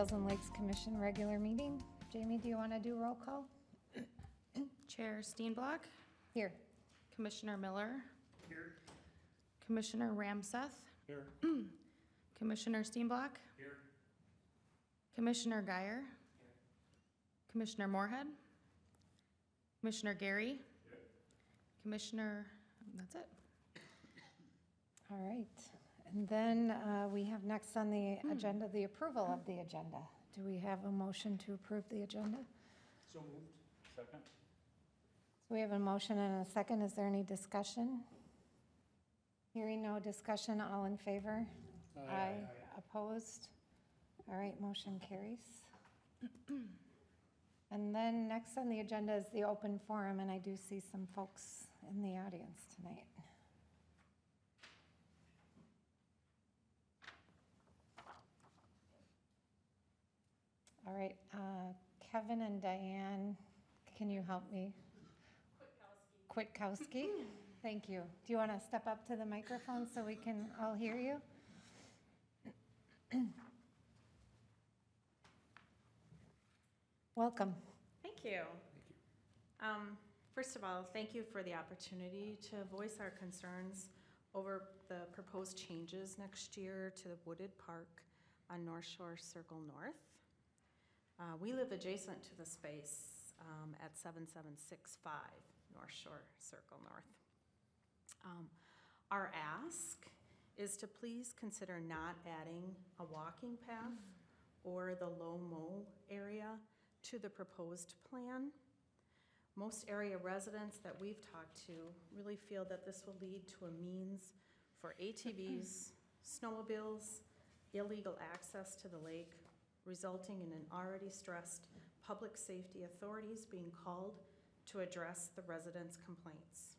Trails and Lakes Commission regular meeting. Jamie, do you want to do roll call? Chair Steenblock, Here. Commissioner Miller, Here. Commissioner Ramseth, Here. Commissioner Steenblock, Here. Commissioner Geyer, Commissioner Moorhead, Commissioner Gary, Commissioner, that's it. All right. And then we have next on the agenda, the approval of the agenda. Do we have a motion to approve the agenda? So moved. Second. So we have a motion and a second. Is there any discussion? Hearing no discussion, all in favor? Aye. Opposed? All right, motion carries. And then next on the agenda is the open forum, and I do see some folks in the audience tonight. All right, Kevin and Diane, can you help me? Kwiatkowski. Thank you. Do you want to step up to the microphone so we can all hear you? Welcome. Thank you. First of all, thank you for the opportunity to voice our concerns over the proposed changes next year to the wooded park on North Shore Circle North. We live adjacent to the space at 7765 North Shore Circle North. Our ask is to please consider not adding a walking path or the low mow area to the proposed plan. Most area residents that we've talked to really feel that this will lead to a means for ATVs, snowmobiles, illegal access to the lake, resulting in an already stressed public safety authorities being called to address the residents' complaints.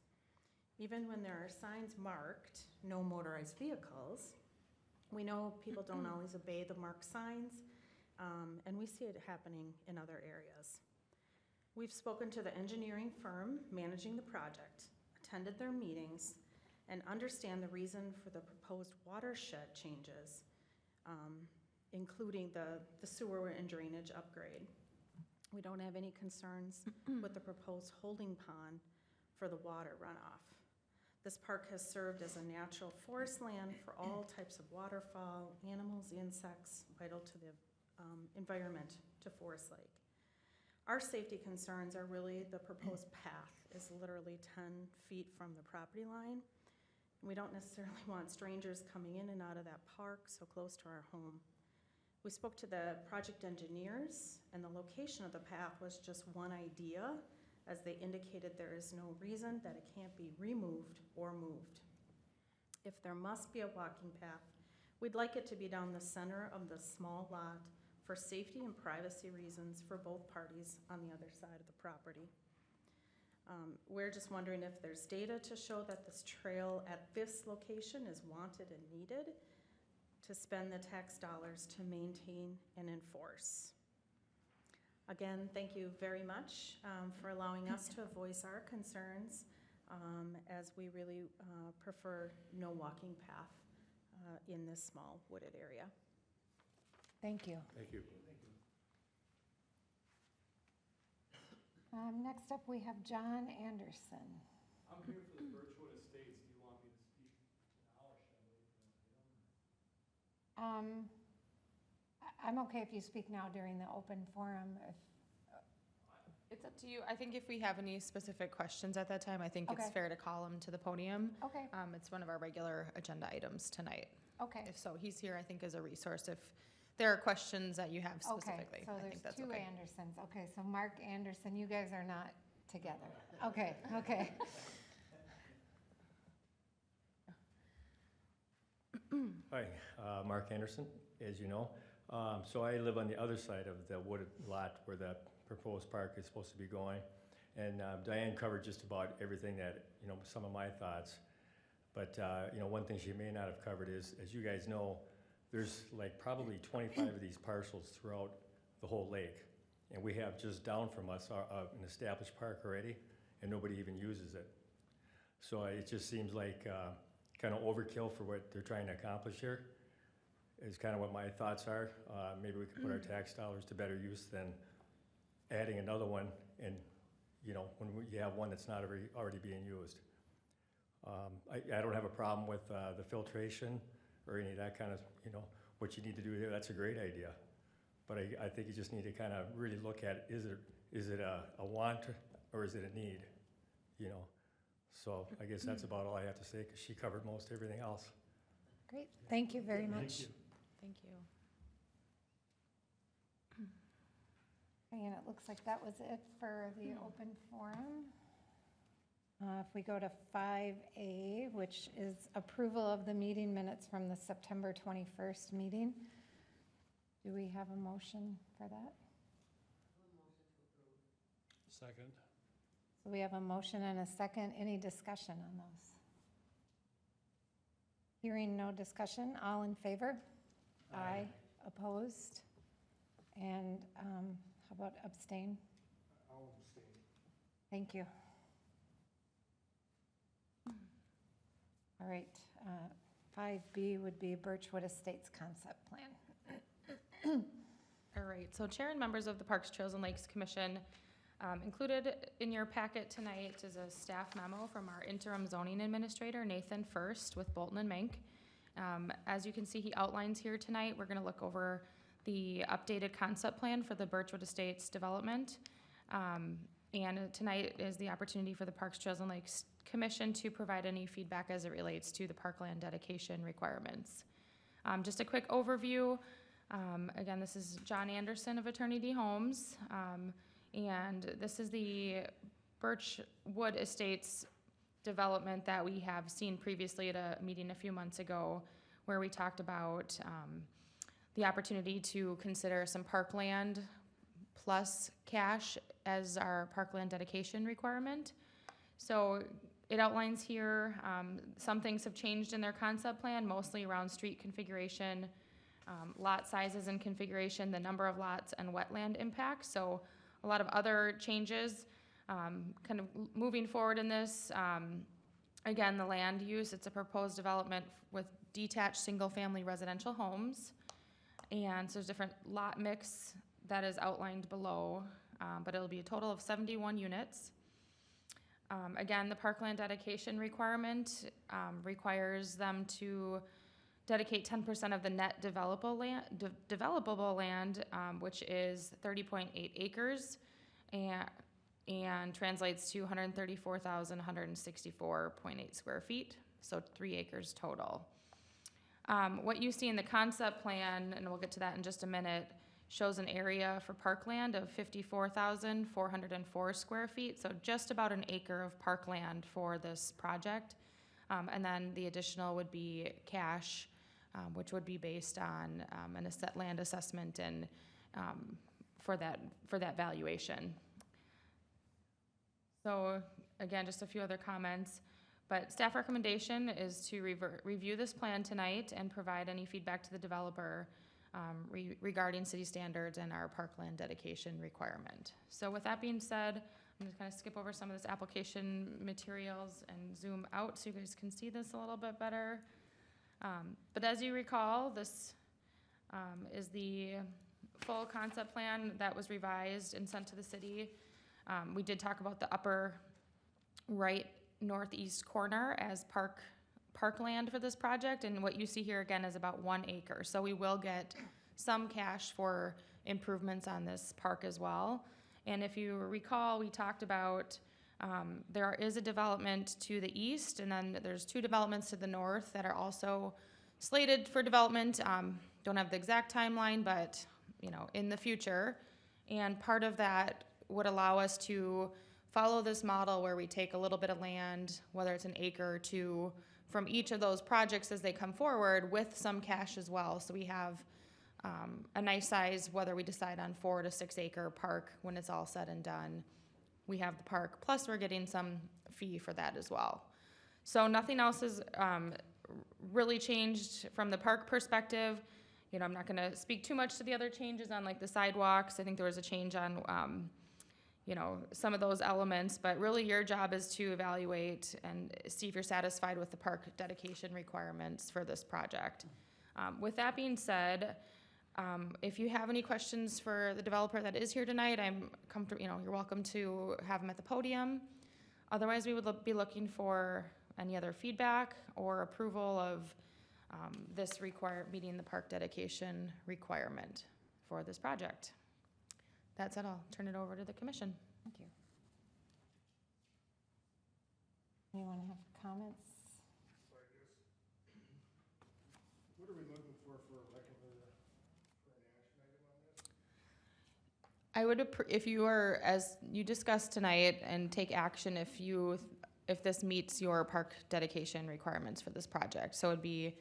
Even when there are signs marked, no motorized vehicles, we know people don't always obey the marked signs, and we see it happening in other areas. We've spoken to the engineering firm managing the project, attended their meetings, and understand the reason for the proposed watershed changes, including the sewer and drainage upgrade. We don't have any concerns with the proposed holding pond for the water runoff. This park has served as a natural forest land for all types of waterfowl, animals, insects, vital to the environment to Forest Lake. Our safety concerns are really the proposed path is literally 10 feet from the property line. We don't necessarily want strangers coming in and out of that park so close to our home. We spoke to the project engineers, and the location of the path was just one idea, as they indicated there is no reason that it can't be removed or moved. If there must be a walking path, we'd like it to be down the center of the small lot for safety and privacy reasons for both parties on the other side of the property. We're just wondering if there's data to show that this trail at this location is wanted and needed to spend the tax dollars to maintain and enforce. Again, thank you very much for allowing us to voice our concerns, as we really prefer no walking path in this small wooded area. Thank you. Thank you. Next up, we have John Anderson. I'm here for the Birchwood Estates. Do you want me to speak now, or should I wait for the item? I'm okay if you speak now during the open forum. It's up to you. I think if we have any specific questions at that time, I think it's Okay. fair to call him to the podium. Okay, It's one of our regular agenda items tonight. okay. If so, he's here, I think, as a resource if there are questions that you have Okay, specifically. so I there's think that's two okay. Andersons. Okay, so Mark Anderson, you guys are not together. Okay, okay. Hi, Mark Anderson, as you know. So I live on the other side of the wooded lot where the proposed park is supposed to be going. And Diane covered just about everything that, some of my thoughts. But, one thing she may not have covered is, as you guys know, there's like probably 25 of these parcels throughout the whole lake. And we have just down from us an established park already, and nobody even uses it. So it just seems like kind of overkill for what they're trying to accomplish here. is kind of what my thoughts are. Maybe we could put our tax dollars to better use than adding another one and, you know, when you have one that's not already being used. I don't have a problem with the filtration or any of that kind of, you know, what you need to do there. That's a great idea. But I think you just need to kind of really look at, is it a want or is it a need, you know? So I guess that's about all I have to say, because she covered most everything else. Great, thank you very much. Thank you. And it looks like that was it for the open forum. If we go to 5A, which is approval of the meeting minutes from the September 21st meeting. Do we have a motion for that? Second. So we have a motion and a second. Any discussion on those? Hearing no discussion, all in favor? Aye. Opposed? And how about abstain? I'll abstain. Thank you. All right, 5B would be Birchwood Estates Concept Plan. All right, so Chair and members of the Parks, Trails, and Lakes Commission, included in your packet tonight is a staff memo from our interim zoning administrator, Nathan First, with Bolton and Mink. As you can see, he outlines here tonight, we're gonna look over the updated concept plan for the Birchwood Estates development. And tonight is the opportunity for the Parks, Trails, and Lakes Commission to provide any feedback as it relates to the parkland dedication requirements. Just a quick overview. Again, this is John Anderson of Eternity Homes. And this is the Birchwood Estates development that we have seen previously at a meeting a few months ago, where we talked about the opportunity to consider some parkland plus cash as our parkland dedication requirement. So it outlines here, some things have changed in their concept plan, mostly around street configuration, lot sizes and configuration, the number of lots, and wetland impacts. So a lot of other changes. Kind of moving forward in this, again, the land use, it's a proposed development with detached single-family residential homes. And so there's different lot mix that is outlined below, but it'll be a total of 71 units. Again, the parkland dedication requirement requires them to dedicate 10% of the net developable land, which is 30.8 acres, and translates to 134,164.8 square feet, so 3 acres total. What you see in the concept plan, and we'll get to that in just a minute, shows an area for parkland of 54,404 square feet, so just about an acre of parkland for this project. And then the additional would be cash, which would be based on a land assessment and for that valuation. So again, just a few other comments, but staff recommendation is to review this plan tonight and provide any feedback to the developer regarding city standards and our parkland dedication requirement. So with that being said, I'm just gonna skip over some of this application materials and zoom out so you guys can see this a little bit better. But as you recall, this is the full concept plan that was revised and sent to the city. We did talk about the upper right northeast corner as parkland for this project, and what you see here again is about 1 acre. So we will get some cash for improvements on this park as well. And if you recall, we talked about there is a development to the east, and then there's 2 developments to the north that are also slated for development. Don't have the exact timeline, but you know, in the future. And part of that would allow us to follow this model where we take a little bit of land, whether it's an acre or 2, from each of those projects as they come forward with some cash as well. So we have a nice size, whether we decide on 4 to 6 acre park when it's all said and done. We have the park, plus we're getting some fee for that as well. So nothing else has really changed from the park perspective. You know, I'm not gonna speak too much to the other changes on like the sidewalks. I think there was a change on you know, some of those elements, but really your job is to evaluate and see if you're satisfied with the park dedication requirements for this project. With that being said, if you have any questions for the developer that is here tonight, I'm comfortable, you're welcome to have him at the podium. Otherwise, we would be looking for any other feedback or approval of this meeting the park dedication requirement for this project. That said, I'll turn it over to the commission. Thank you. Anyone have comments? So I guess, what are we looking for an action item on this? I would, if you are, as you discussed tonight, and take action if this meets your park dedication requirements for this project. So it'd be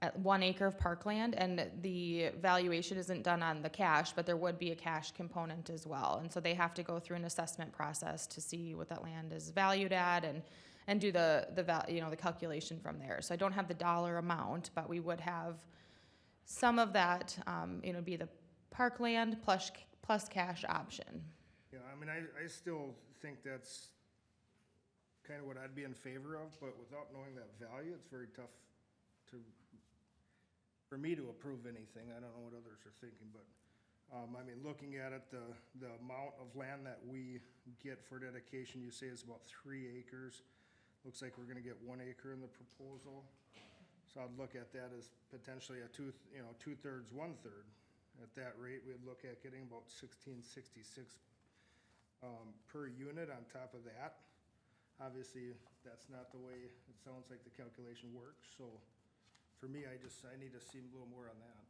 at 1 acre of parkland, and the valuation isn't done on the cash, but there would be a cash component as well. And so they have to go through an assessment process to see what that land is valued at and do the calculation from there. So I don't have the dollar amount, but we would have some of that, be the parkland plus cash option. Yeah, I mean, I still think that's kind of what I'd be in favor of, but without knowing that value, it's very tough for me to approve anything. I don't know what others are thinking, but, I mean, looking at it, the amount of land that we get for dedication, you say is about 3 acres. Looks like we're gonna get 1 acre in the proposal. So I'd look at that as potentially a 2/3, 1/3. At that rate, we'd look at getting about 1666 per unit on top of that. Obviously, that's not the way it sounds like the calculation works, so for me, I need to see a little more on that.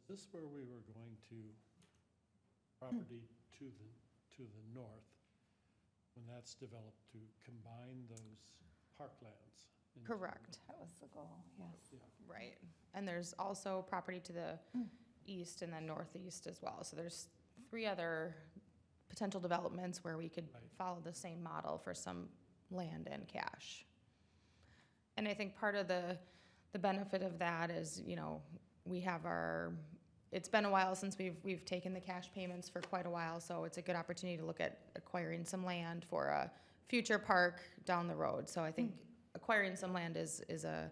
Is this where we were going to property to the north, when that's developed, to combine those parklands? Correct. That was the goal, yes. Yeah. Right. And there's also property to the east and then northeast as well. So there's 3 other potential developments where we could Right. follow the same model for some land and cash. And I think part of the benefit of that is, we have it's been a while since we've taken the cash payments for quite a while, so it's a good opportunity to look at acquiring some land for a future park down the road. So I think acquiring some land is a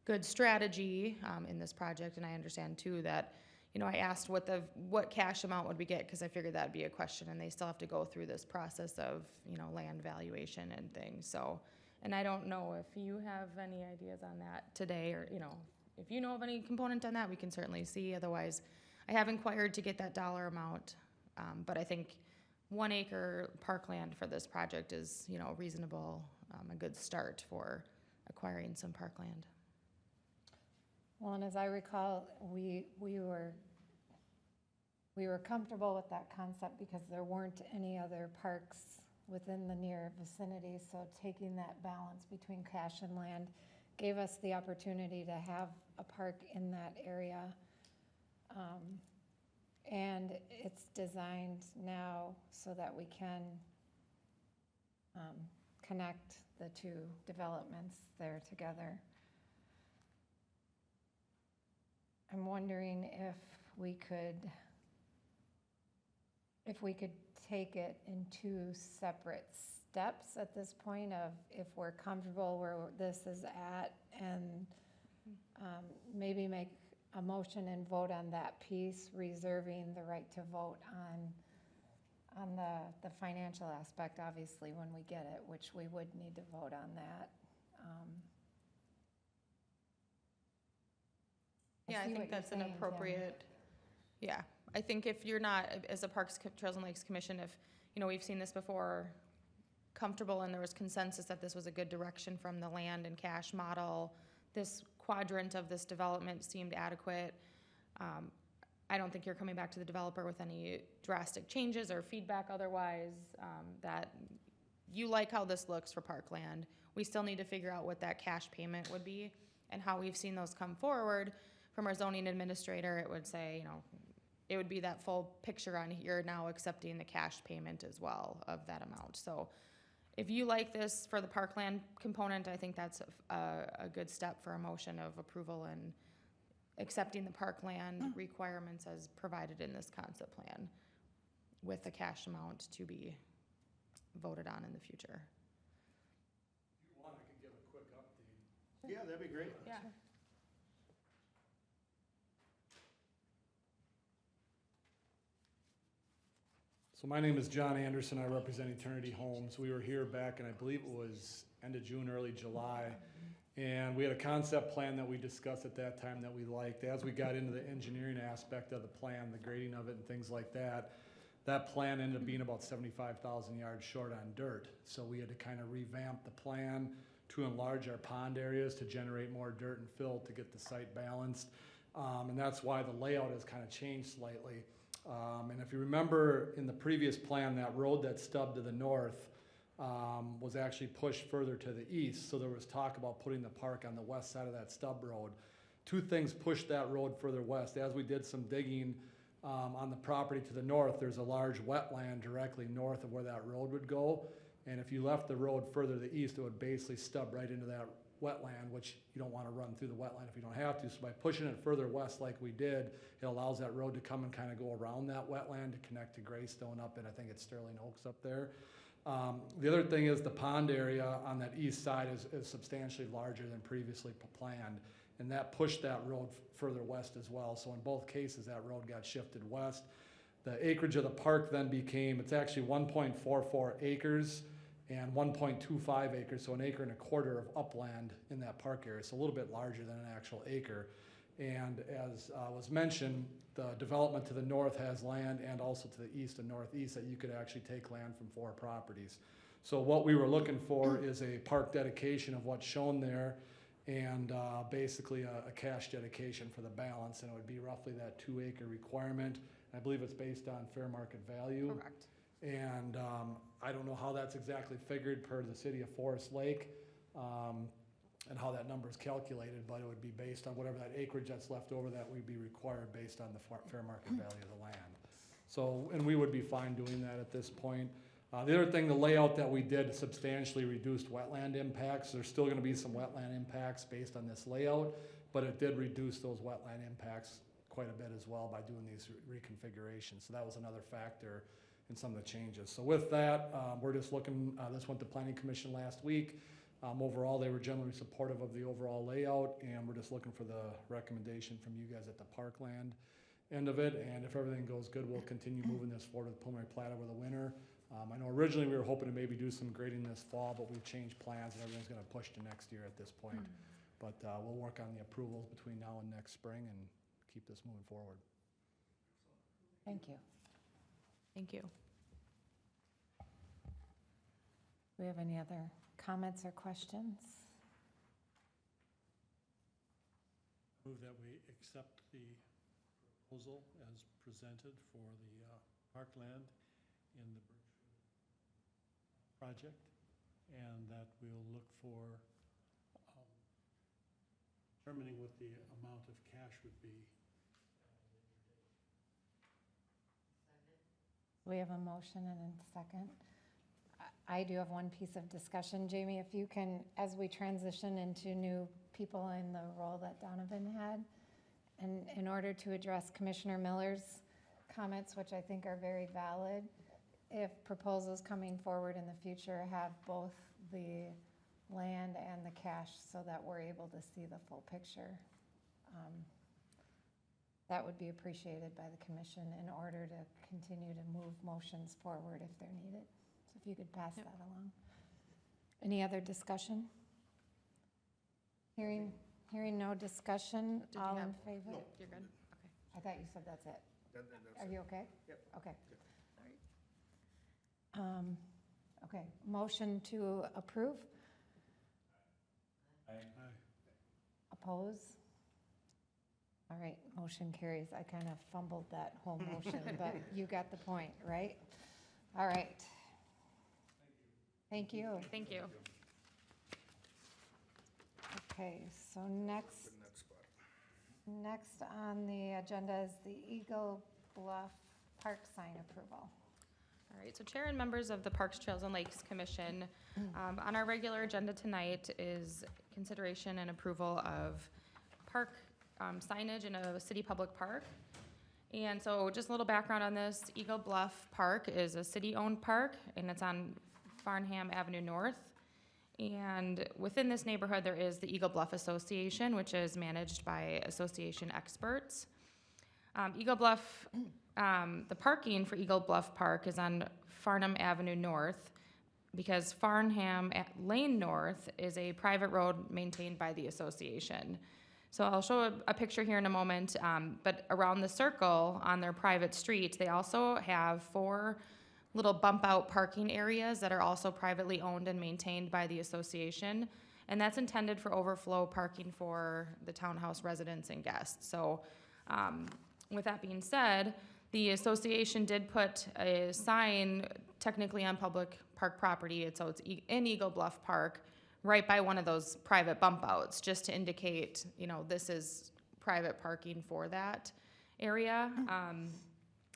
good strategy in this project, and I understand too that, I asked what cash amount would we get, because I figured that'd be a question, and they still have to go through this process of, land valuation and things, so. And I don't know if you have any ideas on that today, or, if you know of any component on that, we can certainly see. Otherwise, I have inquired to get that dollar amount, but I think 1 acre parkland for this project is, reasonable, a good start for acquiring some parkland. Well, and as I recall, we were comfortable with that concept because there weren't any other parks within the near vicinity, so taking that balance between cash and land gave us the opportunity to have a park in that area. And it's designed now so that we can connect the 2 developments there together. I'm wondering if we could take it in 2 separate steps at this point of if we're comfortable where this is at, and maybe make a motion and vote on that piece, reserving the right to vote on the financial aspect, obviously, when we get it, which we would need to vote on that. Yeah, I see think what you're that's an saying, Tim. appropriate, yeah. I think if you're not, as a Parks, Trails and Lakes Commission, if, we've seen this before, comfortable and there was consensus that this was a good direction from the land and cash model, this quadrant of this development seemed adequate. I don't think you're coming back to the developer with any drastic changes or feedback otherwise, that you like how this looks for parkland. We still need to figure out what that cash payment would be and how we've seen those come forward. From our zoning administrator, it would say, it would be that full picture on here now accepting the cash payment as well of that amount. So if you like this for the parkland component, I think that's a good step for a motion of approval and accepting the parkland requirements as provided in this concept plan with the cash amount to be voted on in the future. Yeah, that'd be great. Yeah. So my name is John Anderson. I represent Eternity Homes. We were here back in, I believe it was end of June, early July. And we had a concept plan that we discussed at that time that we liked. As we got into the engineering aspect of the plan, the grading of it and things like that, that plan ended up being about 75,000 yards short on dirt. So we had to kind of revamp the plan to enlarge our pond areas to generate more dirt and fill to get the site balanced. And that's why the layout has kind of changed slightly. And if you remember in the previous plan, that road that stubbed to the north was actually pushed further to the east. So there was talk about putting the park on the west side of that stub road. Two things pushed that road further west. As we did some digging on the property to the north, there's a large wetland directly north of where that road would go. And if you left the road further to the east, it would basically stub right into that wetland, which you don't want to run through the wetland if you don't have to. So by pushing it further west like we did, it allows that road to come and kind of go around that wetland to connect to Greystone up, and I think it's Sterling Oaks up there. The other thing is the pond area on that east side is substantially larger than previously planned, and that pushed that road further west as well. So in both cases, that road got shifted west. The acreage of the park then became, it's actually 1.44 acres and 1.25 acres, so an acre and a quarter of upland in that park area. So a little bit larger than an actual acre. And as was mentioned, the development to the north has land, and also to the east and northeast that you could actually take land from 4 properties. So what we were looking for is a park dedication of what's shown there, and basically a cash dedication for the balance, and it would be roughly that 2 acre requirement. I believe it's based on fair market value. Correct. And I don't know how that's exactly figured per the city of Forest Lake, and how that number is calculated, but it would be based on whatever that acreage that's left over that would be required based on the fair market value of the land. So, and we would be fine doing that at this point. The other thing, the layout that we did substantially reduced wetland impacts. There's still gonna be some wetland impacts based on this layout, but it did reduce those wetland impacts quite a bit as well by doing these reconfigurations. So that was another factor in some of the changes. So with that, we're just looking, this went to Planning Commission last week. Overall, they were generally supportive of the overall layout, and we're just looking for the recommendation from you guys at the Parkland end of it. And if everything goes good, we'll continue moving this forward with preliminary plat over the winter. I know originally we were hoping to maybe do some grading this fall, but we've changed plans and everything's gonna push to next year at this point. But we'll work on the approvals between now and next spring and keep this moving forward. Thank you. Thank you. Do we have any other comments or questions? Move that we accept the proposal as presented for the Parkland in the Birchwood project, and that we'll look for determining what the amount of cash would be. We have a motion and a second. I do have one piece of discussion. Jamie, if you can, as we transition into new people in the role that Donovan had, and in order to address Commissioner Miller's comments, which I think are very valid, if proposals coming forward in the future have both the land and the cash so that we're able to see the full picture, that would be appreciated by the commission in order to continue to move motions forward if they're needed. So if you could pass that along. Any other discussion? Hearing no discussion, Did you all in have- favor? No. You're good? Okay. I thought you said that's it. That's Are it. you okay? Yep. Okay. Okay, motion to approve, Aye. oppose? All right, motion carries. I kind of fumbled that whole motion, but you got the point, right? All right. Thank you. Thank you. Okay, so next Good in that spot. Next on the agenda is the Eagle Bluff Park sign approval. All right, so Chair and members of the Parks, Trails, and Lakes Commission, on our regular agenda tonight is consideration and approval of park signage in a city public park. And so just a little background on this, Eagle Bluff Park is a city-owned park, and it's on Farnham Avenue North. And within this neighborhood, there is the Eagle Bluff Association, which is managed by association experts. Eagle Bluff, the parking for Eagle Bluff Park is on Farnham Avenue North, because Farnham Lane North is a private road maintained by the association. So I'll show a picture here in a moment, but around the circle on their private street, they also have 4 little bump out parking areas that are also privately owned and maintained by the association. And that's intended for overflow parking for the townhouse residents and guests. So with that being said, the association did put a sign technically on public park property, so it's in Eagle Bluff Park, right by one of those private bump outs, just to indicate, this is private parking for that area.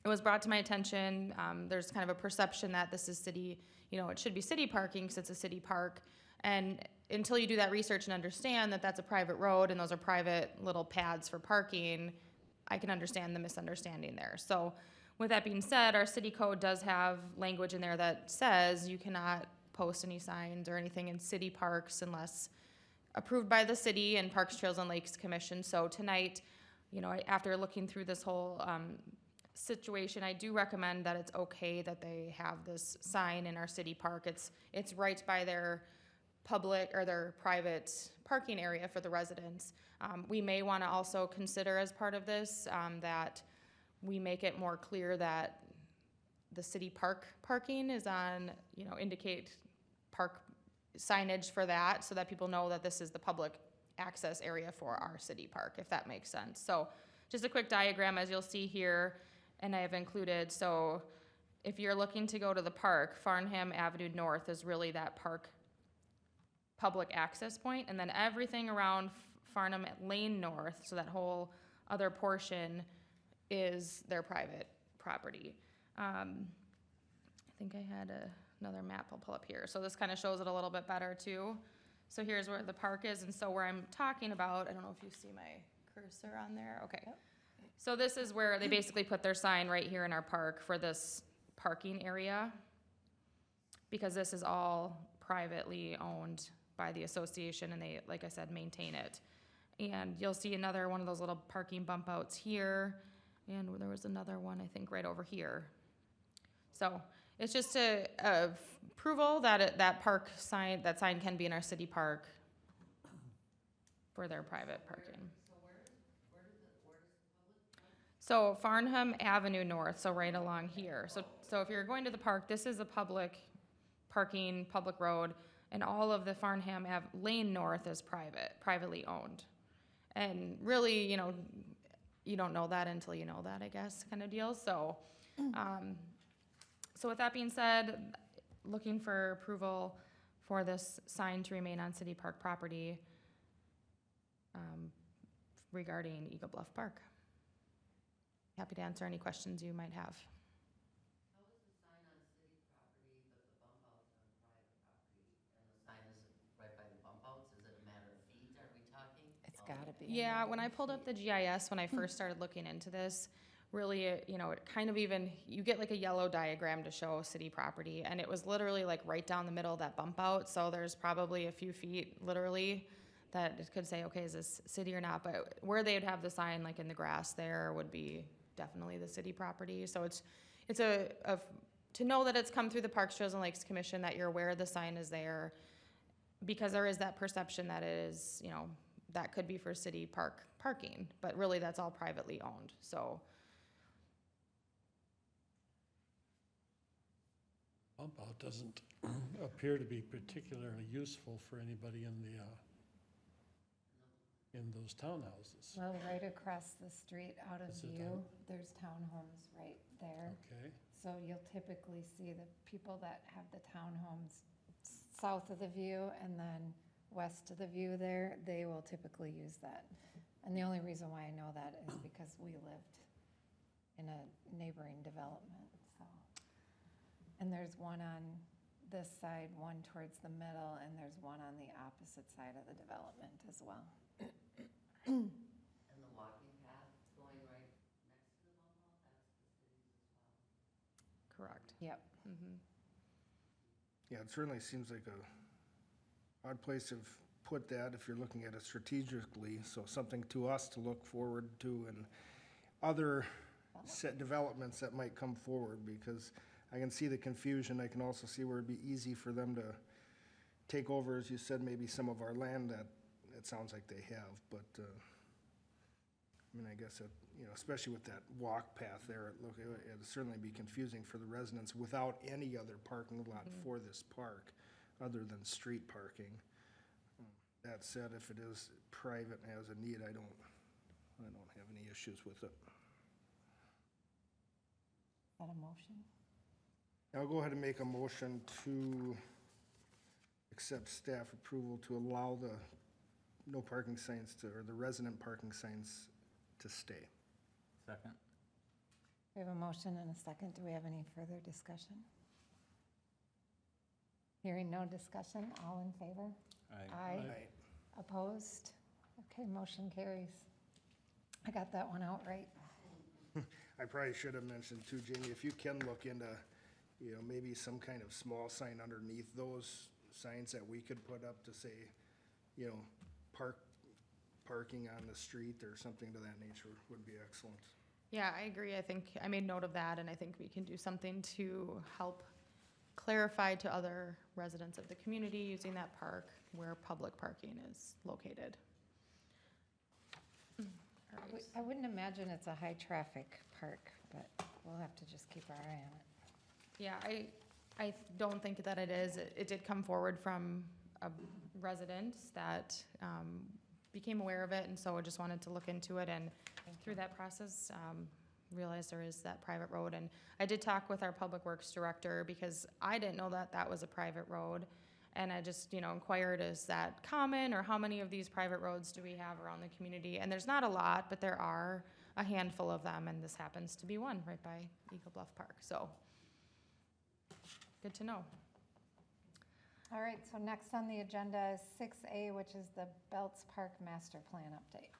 It was brought to my attention, there's kind of a perception that this is city, it should be city parking because it's a city park. And until you do that research and understand that that's a private road and those are private little pads for parking, I can understand the misunderstanding there. So with that being said, our city code does have language in there that says you cannot post any signs or anything in city parks unless approved by the city and Parks, Trails, and Lakes Commission. So tonight, after looking through this whole situation, I do recommend that it's okay that they have this sign in our city park. It's right by their public or their private parking area for the residents. We may want to also consider as part of this that we make it more clear that the city park parking is on, indicate park signage for that so that people know that this is the public access area for our city park, if that makes sense. So just a quick diagram as you'll see here, and I have included, so if you're looking to go to the park, Farnham Avenue North is really that park public access point, and then everything around Farnham Lane North, so that whole other portion is their private property. I think I had another map I'll pull up here. So this kind of shows it a little bit better too. So here's where the park is, and so where I'm talking about, I don't know if you see my cursor on there, okay. Yep. So this is where they basically put their sign right here in our park for this parking area, because this is all privately owned by the association, and they, like I said, maintain it. And you'll see another one of those little parking bump outs here, and there was another one, I think, right over here. So it's just a approval that that sign can be in our city park for their private parking. So Farnham Avenue North, so right along here. So if you're going to the park, this is a public parking, public road, and all of the Farnham Lane North is privately owned. And really, you don't know that until you know that, I guess, kind of deal. So, so with that being said, looking for approval for this sign to remain on city park property regarding Eagle Bluff Park. Happy to answer any questions you might have. How is the sign on city property, but the bump outs on private property, and the sign is right by the bump outs? Is it a matter of feet, are we talking? It's gotta be. Yeah, when I pulled up the GIS, when I first started looking into this, really, it kind of you get like a yellow diagram to show city property, and it was literally like right down the middle of that bump out, so there's probably a few feet, literally, that it could say, okay, is this city or not? But where they'd have the sign, like in the grass there, would be definitely the city property. So it's to know that it's come through the Parks, Trails, and Lakes Commission, that you're aware the sign is there, because there is that perception that it is, that could be for city parking, but really that's all privately owned, so. Bump out doesn't appear to be particularly useful for anybody in those townhouses. Well, right across the street out of Is it view, down? there's townhomes right there. Okay, So you'll typically see the people that have the townhomes south of the view and then west of the view there, they will typically use that. And the only reason why I know that is because we lived in a neighboring development, so. And there's one on this side, one towards the middle, and there's one on the opposite side of the development as well. And the walking path going right next to the bump out, that's the city's as well. Correct. Yep. Mm-hmm. Yeah, it certainly seems like a odd place to put that if you're looking at it strategically, so something to us to look forward to and other set developments that might come forward, because I can see the confusion. I can also see where it'd be easy for them to take over, as you said, maybe some of our land that it sounds like they have, but, I mean, I guess that, you know, especially with that walk path there, it'd certainly be confusing for the residents without any other parking lot for this park, other than street parking. That said, if it is private and has a need, I don't have any issues with it. Is that a motion? I'll go ahead and make a motion to accept staff approval to allow the no parking signs to, or the resident parking signs to stay. Second. We have a motion and a second. Do we have any further discussion? Hearing no discussion, all in favor? Aye. Opposed? Okay, motion carries. I got that one out right. I probably should have mentioned too, Jamie, if you can look into, you know, maybe some kind of small sign underneath those signs that we could put up to say, you know, parking on the street or something to that nature would be excellent. Yeah, I agree. I think I made note of that, and I think we can do something to help clarify to other residents of the community using that park where public parking is located. All right. I wouldn't imagine it's a high-traffic park, but we'll have to just keep our eye on it. Yeah, I don't think that it is. It did come forward from a resident that became aware of it, and so I just wanted to look into it, and through that process, realized there is that private road. And I did talk with our Public Works Director, because I didn't know that that was a private road. And I just, you know, inquired, is that common, or how many of these private roads do we have around the community? And there's not a lot, but there are a handful of them, and this happens to be one right by Eagle Bluff Park. So, good to know. All right, so next on the agenda is 6A, which is the Belts Park Master Plan update.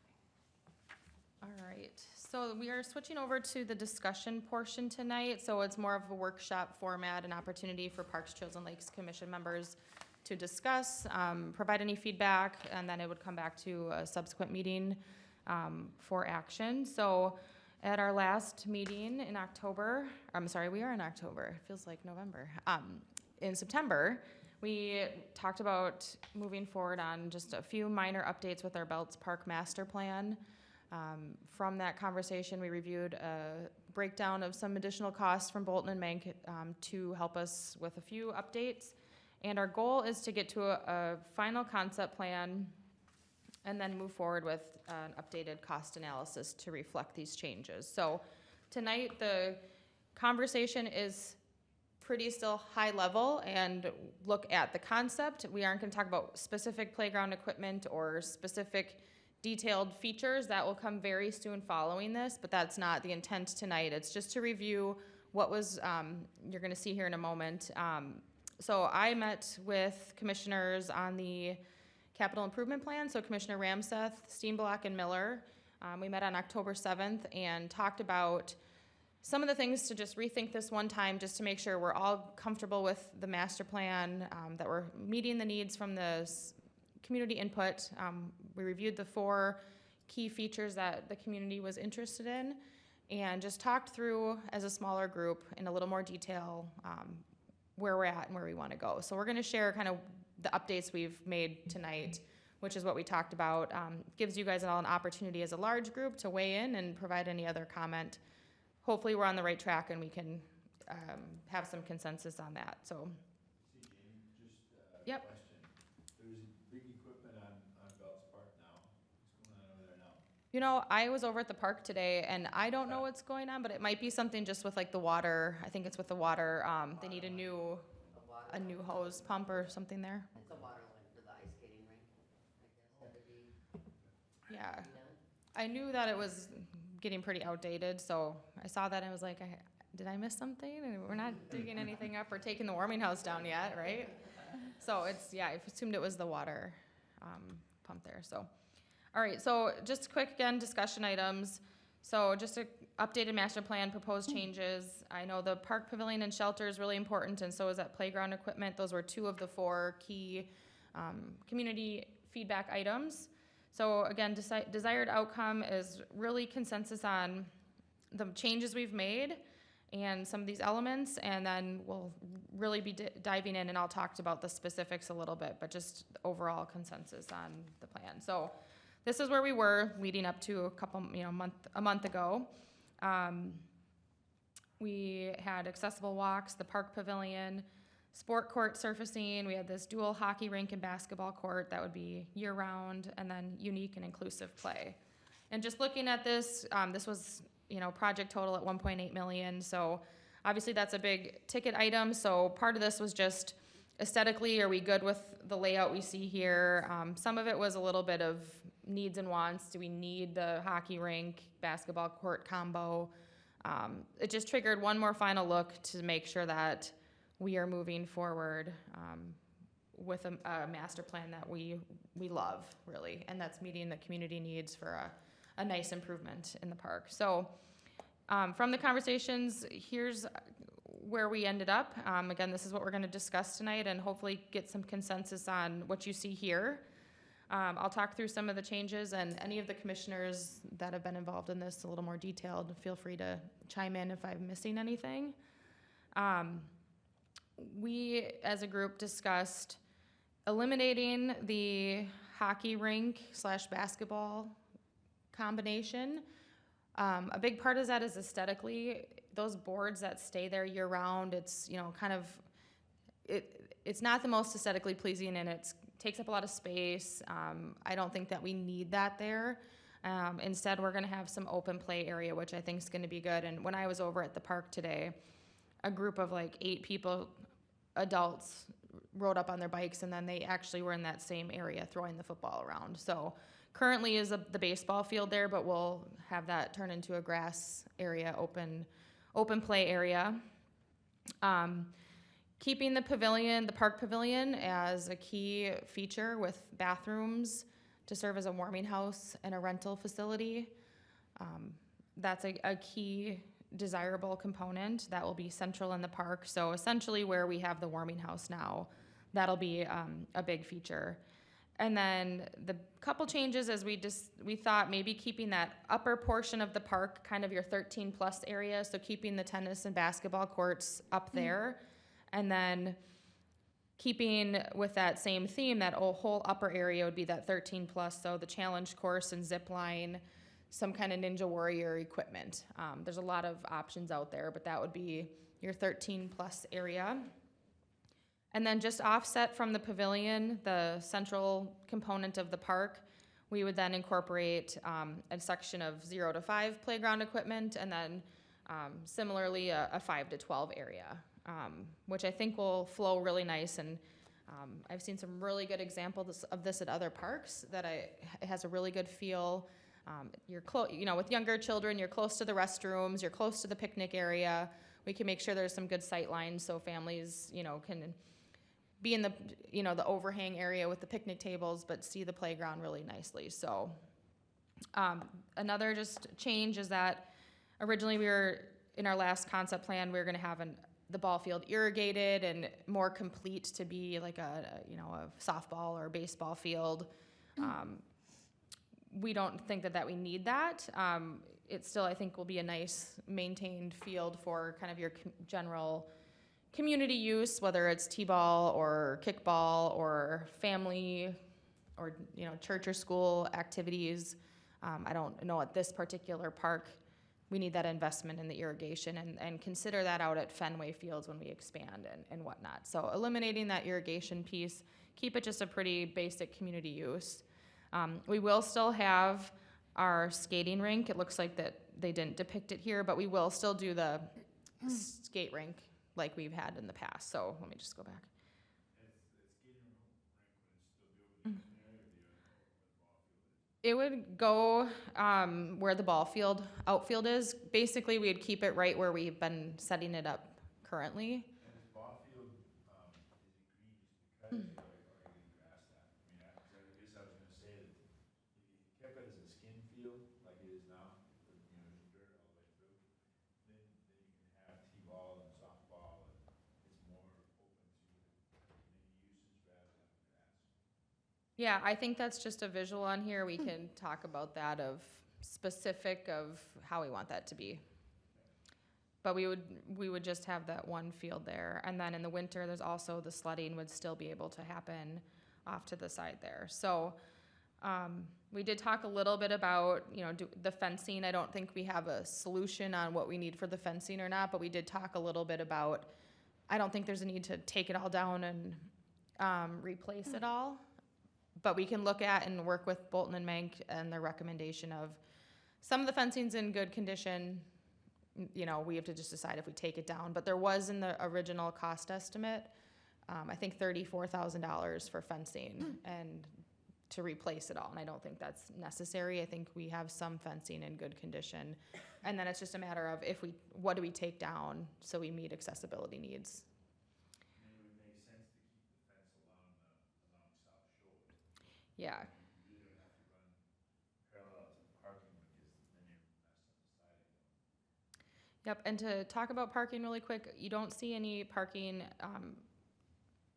All right, so we are switching over to the discussion portion tonight. So it's more of a workshop format, an opportunity for Parks, Trails, and Lakes Commission members to discuss, provide any feedback, and then it would come back to a subsequent meeting for action. So at our last meeting in October, we are in October, it feels like November. In September, we talked about moving forward on just a few minor updates with our Belts Park Master Plan. From that conversation, we reviewed a breakdown of some additional costs from Bolton and Mank to help us with a few updates. And our goal is to get to a final concept plan and then move forward with an updated cost analysis to reflect these changes. So tonight, the conversation is pretty still high level and look at the concept. We aren't going to talk about specific playground equipment or specific detailed features. That will come very soon following this, but that's not the intent tonight. It's just to review what was, you're going to see here in a moment. So I met with commissioners on the capital improvement plan, so Commissioner Ramseth, Steenblock, and Miller. We met on October 7th and talked about some of the things to just rethink this one time, just to make sure we're all comfortable with the master plan, that we're meeting the needs from the community input. We reviewed the 4 key features that the community was interested in, and just talked through as a smaller group in a little more detail where we're at and where we want to go. So we're going to share kind of the updates we've made tonight, which is what we talked about. Gives you guys all an opportunity as a large group to weigh in and provide any other comment. Hopefully we're on the right track and we can have some consensus on that. So. See, Jamie, just Yep. question. There's big equipment on Belts Park now. What's going on over there now? You know, I was over at the park today, and I don't know what's going on, but it might be something just with like the water. I think it's with the water. They need a new hose pump or something there. It's a water line for the ice skating rink, I guess, that'd be Yeah, done. I knew that it was getting pretty outdated, so I saw that and I was like, did I miss something? And we're not digging anything up or taking the warming house down yet, right? So it's, yeah, I assumed it was the water pump there, so. All right, so just quick, again, discussion items. So just a updated master plan, proposed changes. I know the park pavilion and shelter is really important, and so is that playground equipment. Those were 2 of the 4 key community feedback items. So again, desired outcome is really consensus on the changes we've made and some of these elements, and then we'll really be diving in, and I'll talk about the specifics a little bit, but just overall consensus on the plan. So this is where we were leading up to a month ago. We had accessible walks, the park pavilion, sport court surfacing. We had this dual hockey rink and basketball court that would be year-round, and then unique and inclusive play. And just looking at this, this was, project total at 1.8 million. So obviously that's a big ticket item. So part of this was just aesthetically, are we good with the layout we see here? Some of it was a little bit of needs and wants. Do we need the hockey rink, basketball court combo? It just triggered one more final look to make sure that we are moving forward with a master plan that we love, really, and that's meeting the community needs for a nice improvement in the park. So from the conversations, here's where we ended up. Again, this is what we're going to discuss tonight and hopefully get some consensus on what you see here. I'll talk through some of the changes, and any of the commissioners that have been involved in this a little more detailed, feel free to chime in if I'm missing anything. We, as a group, discussed eliminating the hockey rink / basketball combination. A big part of that is aesthetically. Those boards that stay there year round, it's, it's not the most aesthetically pleasing, and it takes up a lot of space. I don't think that we need that there. Instead, we're gonna have some open play area, which I think is gonna be good. And when I was over at the park today, a group of like 8 people, adults, rode up on their bikes, and then they actually were in that same area throwing the football around. So currently is the baseball field there, but we'll have that turn into a grass area, open play area. Keeping the pavilion, the park pavilion, as a key feature with bathrooms to serve as a warming house and a rental facility. That's a key desirable component that will be central in the park. So essentially where we have the warming house now, that'll be a big feature. And then the couple changes is we thought maybe keeping that upper portion of the park, kind of your 13 plus area, so keeping the tennis and basketball courts up there, and then keeping with that same theme, that whole upper area would be that 13 plus, so the challenge course and zip line, some kind of Ninja Warrior equipment. There's a lot of options out there, but that would be your 13 plus area. And then just offset from the pavilion, the central component of the park, we would then incorporate a section of 0 to 5 playground equipment, and then similarly a 5 to 12 area, which I think will flow really nice. And I've seen some really good examples of this at other parks that it has a really good feel. You're with younger children, you're close to the restrooms, you're close to the picnic area. We can make sure there's some good sight lines so families, can be in the, the overhang area with the picnic tables, but see the playground really nicely. So another just change is that originally we were, in our last concept plan, we were gonna have the ball field irrigated and more complete to be like a softball or baseball field. We don't think that we need that. It still, I think, will be a nice maintained field for kind of your general community use, whether it's t-ball or kickball or family or church or school activities. I don't know at this particular park we need that investment in the irrigation, and consider that out at Fenway Fields when we expand and whatnot. So eliminating that irrigation piece, keep it just a pretty basic community use. We will still have our skating rink. It looks like that they didn't depict it here, but we will still do the skate rink like we've had in the past. So let me just go back. It would go where the ball field outfield is. Basically, we'd keep it right where we've been setting it up currently. And this ball field, is it green just because, or are you gonna grass that? I guess I was gonna say that if you kept it as a skin field, like it is now, with, there's dirt all the way through, then you can have t-ball and softball, and it's more open to many uses rather than grass. Yeah, I think that's just a visual on here. We can talk about that of specific of how we want that to be. But we would just have that one field there. And then in the winter, there's also the sledding would still be able to happen off to the side there. So we did talk a little bit about, the fencing. I don't think we have a solution on what we need for the fencing or not, but we did talk a little bit about, I don't think there's a need to take it all down and replace it all. But we can look at and work with Bolton and Mank and their recommendation of some of the fencing's in good condition. We have to just decide if we take it down. But there was in the original cost estimate, I think $34,000 for fencing and to replace it all. And I don't think that's necessary. I think we have some fencing in good condition. And then it's just a matter of what do we take down so we meet accessibility needs. And it would make sense to keep the fence along South Shore. Yeah. You really don't have to run parallel to the parking because then you're messed up the siding. Yep, and to talk about parking really quick, you don't see any parking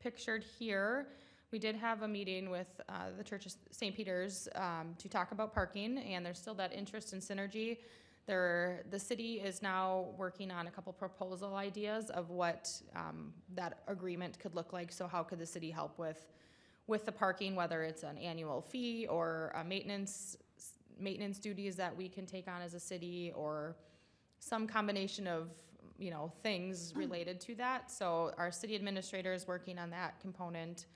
pictured here. We did have a meeting with the Church of St. Peter's to talk about parking, and there's still that interest in synergy. The city is now working on a couple proposal ideas of what that agreement could look like. So how could the city help with the parking, whether it's an annual fee or a maintenance duties that we can take on as a city, or some combination of things related to that. So our city administrator is working on that component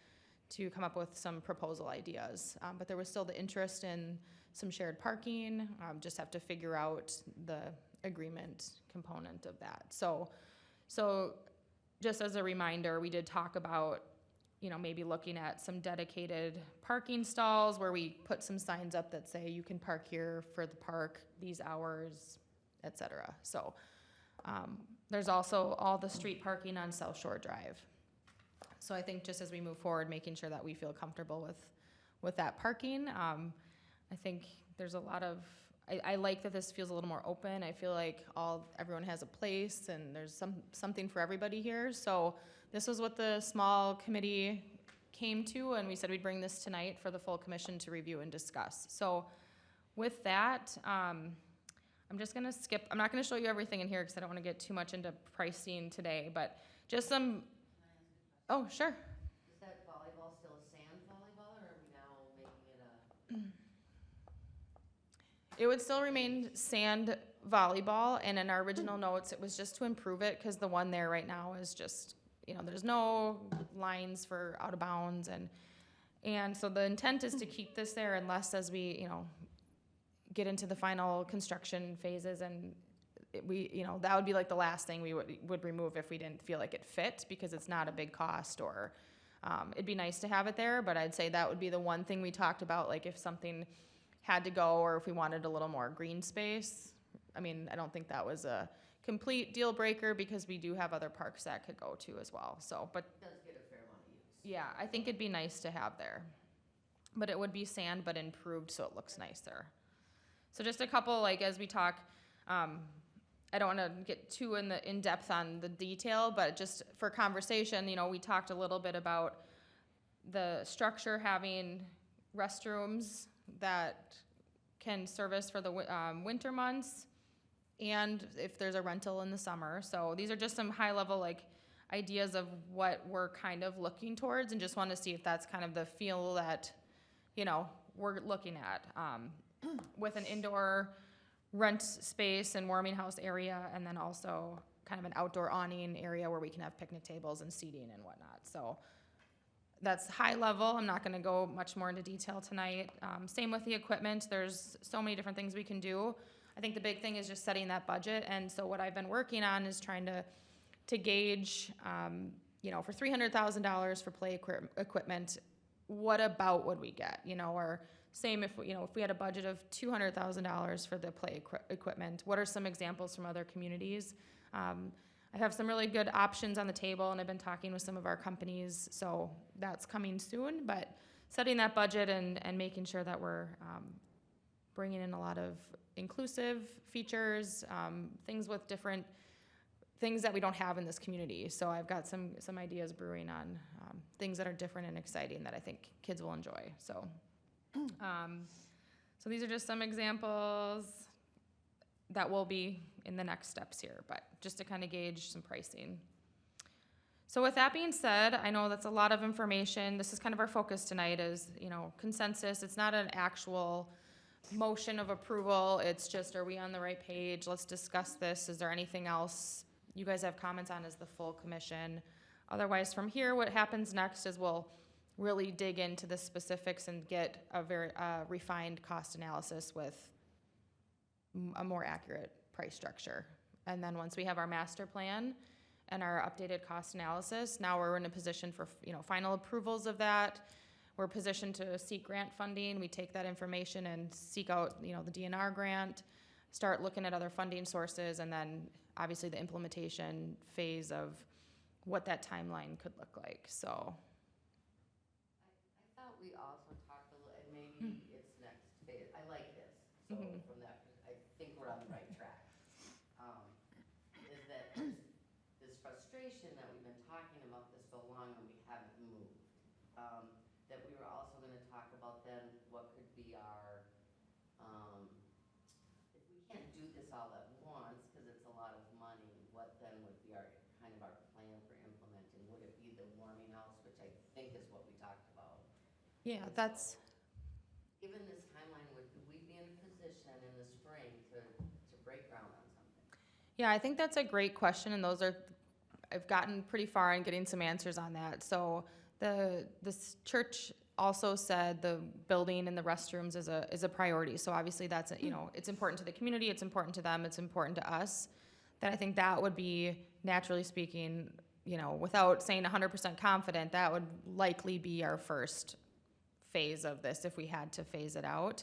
to come up with some proposal ideas. But there was still the interest in some shared parking. Just have to figure out the agreement component of that. So just as a reminder, we did talk about maybe looking at some dedicated parking stalls where we put some signs up that say you can park here for the park these hours, etc. So there's also all the street parking on South Shore Drive. So I think just as we move forward, making sure that we feel comfortable with that parking. I think there's a lot of, I like that this feels a little more open. I feel like everyone has a place and there's something for everybody here. So this was what the small committee came to, and we said we'd bring this tonight for the full commission to review and discuss. So with that, I'm just gonna skip, I'm not gonna show you everything in here because I don't wanna get too much into pricing today, but just some, oh, sure. Is that volleyball still a sand volleyball, or are we now making it It would still remain sand volleyball, and in our original notes, it was just to improve it, because the one there right now is just, there's no lines for out of bounds, and so the intent is to keep this there unless as we, get into the final construction phases, and that would be like the last thing we would remove if we didn't feel like it fit, because it's not a big cost, or it'd be nice to have it there, but I'd say that would be the one thing we talked about, like if something had to go, or if we wanted a little more green space. I mean, I don't think that was a complete deal breaker, because we do have other parks that could go to as well. So, but does get a fair amount of use? yeah, I think it'd be nice to have there. But it would be sand, but improved, so it looks nicer. So just a couple, like as we talk, I don't want to get too in depth on the detail, but just for conversation, we talked a little bit about the structure having restrooms that can service for the winter months, and if there's a rental in the summer. So these are just some high level ideas of what we're kind of looking towards, and just want to see if that's kind of the feel that we're looking at with an indoor rent space and warming house area, and then also kind of an outdoor awning area where we can have picnic tables and seating and whatnot. So that's high level. I'm not going to go much more into detail tonight. Same with the equipment. There's so many different things we can do. I think the big thing is just setting that budget. And so what I've been working on is trying to gauge, for $300,000 for play equipment, what about would we get? Or same if we had a budget of $200,000 for the play equipment, what are some examples from other communities? I have some really good options on the table, and I've been talking with some of our companies, so that's coming soon. But setting that budget and making sure that we're bringing in a lot of inclusive features, things with different things that we don't have in this community. So I've got some ideas brewing on things that are different and exciting that I think kids will enjoy. So, so these are just some examples that will be in the next steps here, but just to kind of gauge some pricing. So with that being said, I know that's a lot of information. This is kind of our focus tonight is, consensus. It's not an actual motion of approval. It's just, are we on the right page? Let's discuss this. Is there anything else you guys have comments on as the full commission? Otherwise, from here, what happens next is we'll really dig into the specifics and get a very refined cost analysis with a more accurate price structure. And then once we have our master plan and our updated cost analysis, now we're in a position for, final approvals of that. We're positioned to seek grant funding. We take that information and seek out, the DNR grant, start looking at other funding sources, and then obviously the implementation phase of what that timeline could look like, so. I thought we also talked a little, and maybe it's next phase, I like this, so from that, I think we're on the right track. Is that there's this frustration that we've been talking about this so long and we haven't moved. That we were also gonna talk about then what could be our, if we can't do this all at once, cause it's a lot of money, what then would be our, kind of our plan for implementing? Would it be the warming house, which I think is what we talked about? Yeah, And that's, so, given this timeline, would we be in a position in the spring to break ground on something? yeah, I think that's a great question, and I've gotten pretty far in getting some answers on that. So this church also said the building and the restrooms is a priority. So obviously that's, it's important to the community, it's important to them, it's important to us. That I think that would be, naturally speaking, without saying 100% confident, that would likely be our first phase of this if we had to phase it out.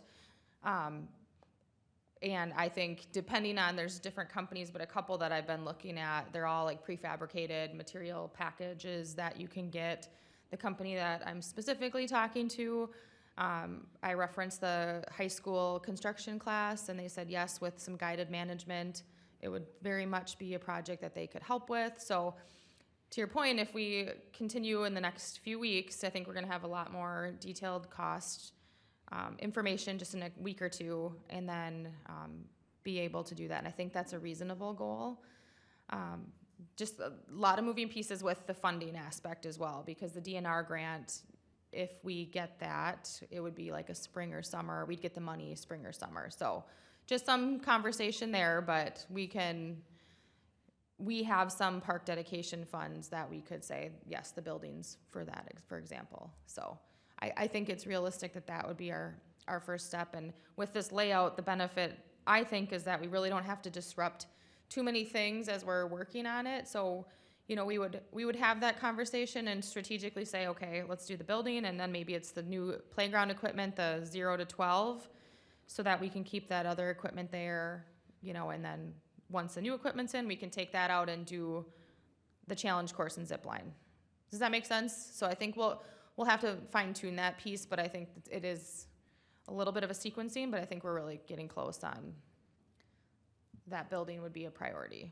And I think depending on, there's different companies, but a couple that I've been looking at, they're all like prefabricated material packages that you can get. The company that I'm specifically talking to, I referenced the high school construction class, and they said yes, with some guided management, it would very much be a project that they could help with. So to your point, if we continue in the next few weeks, I think we're gonna have a lot more detailed cost information just in a week or two, and then be able to do that. And I think that's a reasonable goal. Just a lot of moving pieces with the funding aspect as well, because the DNR grant, if we get that, it would be like a spring or summer. We'd get the money spring or summer. So just some conversation there, but we have some park dedication funds that we could say, yes, the buildings for that, for example. So I think it's realistic that would be our first step. And with this layout, the benefit, I think, is that we really don't have to disrupt too many things as we're working on it. So, we would have that conversation and strategically say, okay, let's do the building, and then maybe it's the new playground equipment, the 0 to 12, so that we can keep that other equipment there, and then once the new equipment's in, we can take that out and do the challenge course and zip line. Does that make sense? So I think we'll have to fine tune that piece, but I think it is a little bit of a sequencing, but I think we're really getting close on that building would be a priority.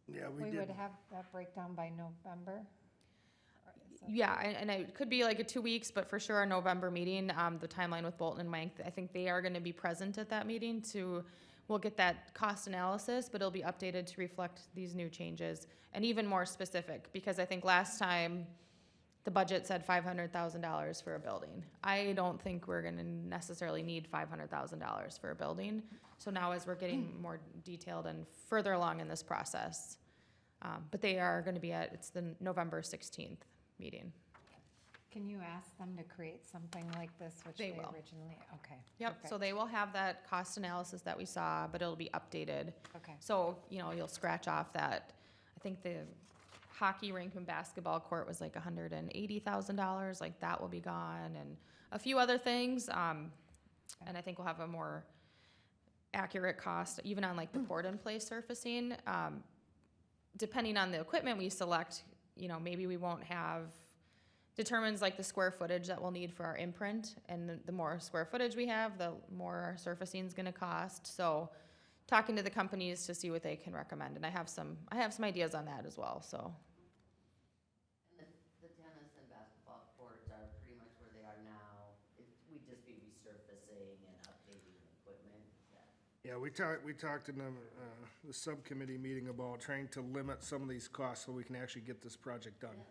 Yeah, We we did. would have that breakdown by November? Or is that- Yeah, and it could be like a 2 weeks, but for sure our November meeting, the timeline with Bolton and Mank, I think they are gonna be present at that meeting we'll get that cost analysis, but it'll be updated to reflect these new changes and even more specific, because I think last time the budget said $500,000 for a building. I don't think we're gonna necessarily need $500,000 for a building. So now as we're getting more detailed and further along in this process, but they are gonna be it's the November 16th meeting. Can you ask them to create something like this, which They they will. originally, okay. Yep, so perfect. they will have that cost analysis that we saw, but it'll be updated. Okay, So, you'll scratch off that, I think the hockey rink and basketball court was like $180,000, like that will be gone, and a few other things. And I think we'll have a more accurate cost, even on like the port and play surfacing. Depending on the equipment we select, maybe we won't have, determines like the square footage that we'll need for our imprint, and the more square footage we have, the more our surfacing is gonna cost. So talking to the companies to see what they can recommend, and I have some ideas on that as well, so. And the tennis and basketball courts are pretty much where they are now. We'd just be resurfacing and updating equipment. Yeah, we talked in the subcommittee meeting about trying to limit some of these costs so we can actually get this project done.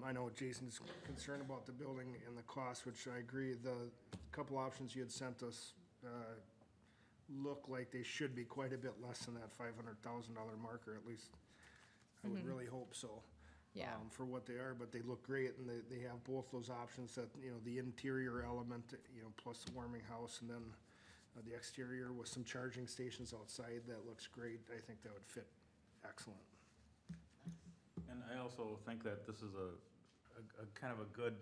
I know Jason's concerned about the building and the cost, which I agree. The couple options you had sent us look like they should be quite a bit less than that $500,000 marker, at least. I would really hope so. Yeah. For what they are, but they look great, and they have both those options, that, the interior element, plus the warming house, and then the exterior with some charging stations outside. That looks great. I think that would fit excellent. And I also think that this is a kind of a good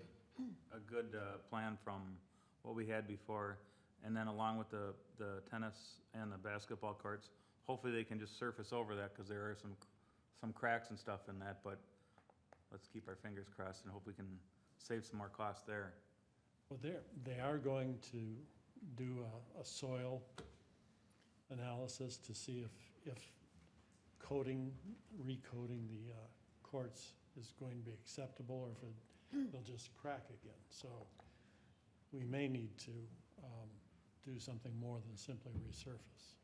plan from what we had before. And then along with the tennis and the basketball courts, hopefully they can just surface over that, because there are some cracks and stuff in that, but let's keep our fingers crossed and hope we can save some more costs there. Well, they are going to do a soil analysis to see if recoating the courts is going to be acceptable, or if they'll just crack again. So we may need to do something more than simply resurface.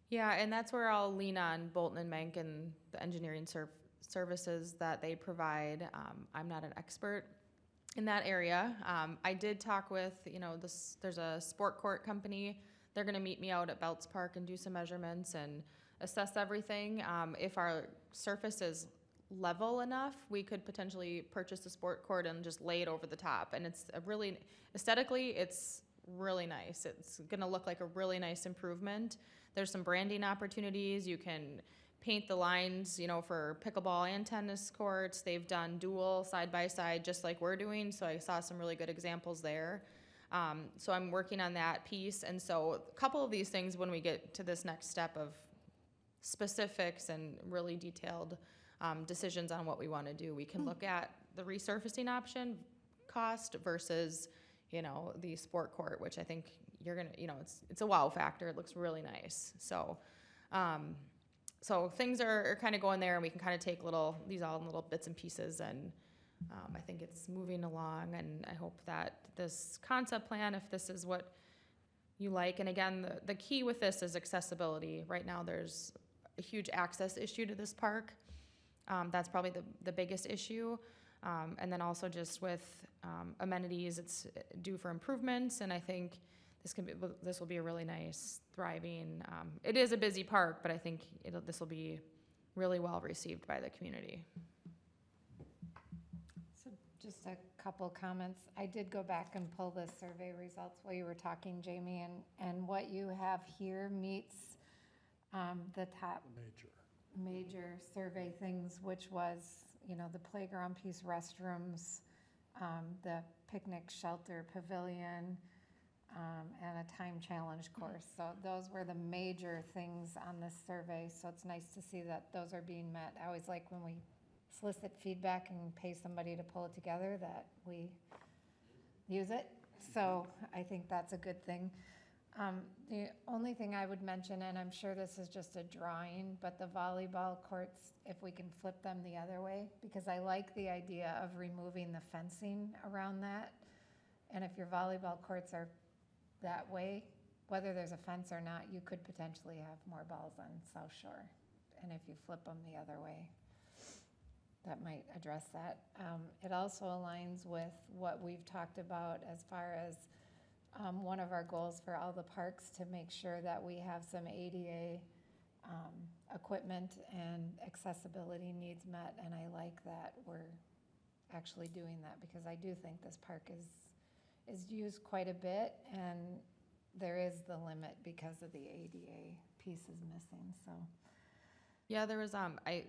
Yeah, and that's where I'll lean on Bolton and Mank and the engineering services that they provide. I'm not an expert in that area. I did talk with, there's a sport court company. They're gonna meet me out at Belts Park and do some measurements and assess everything. If our surface is level enough, we could potentially purchase a sport court and just lay it over the top. And it's aesthetically, it's really nice. It's gonna look like a really nice improvement. There's some branding opportunities. You can paint the lines, for pickleball and tennis courts. They've done dual side by side, just like we're doing. So I saw some really good examples there. So I'm working on that piece. And so a couple of these things, when we get to this next step of specifics and really detailed decisions on what we want to do, we can look at the resurfacing option cost versus, the sport court, which I think you're gonna, it's a wow factor. It looks really nice. So, so things are kind of going there, and we can kind of take these all in little bits and pieces, and I think it's moving along, and I hope that this concept plan, if this is what you like, and again, the key with this is accessibility. Right now, there's a huge access issue to this park. That's probably the biggest issue. And then also just with amenities, it's due for improvements, and I think this will be a really nice, thriving. It is a busy park, but I think this will be really well received by the community. So just a couple comments. I did go back and pull the survey results while you were talking, Jamie, and what you have here meets the top major survey things, which was, the playground piece, restrooms, the picnic shelter pavilion, and a time challenge course. So those were the major things on this survey. So it's nice to see that those are being met. I always like when we solicit feedback and pay somebody to pull it together, that we use it. So I think that's a good thing. The only thing I would mention, and I'm sure this is just a drawing, but the volleyball courts, if we can flip them the other way, because I like the idea of removing the fencing around that. And if your volleyball courts are that way, whether there's a fence or not, you could potentially have more balls on South Shore. And if you flip them the other way, that might address that. It also aligns with what we've talked about as far as one of our goals for all the parks, to make sure that we have some ADA equipment and accessibility needs met. And I like that we're actually doing that, because I do think this park is used quite a bit, and there is the limit because of the ADA piece is missing. So Yeah, there was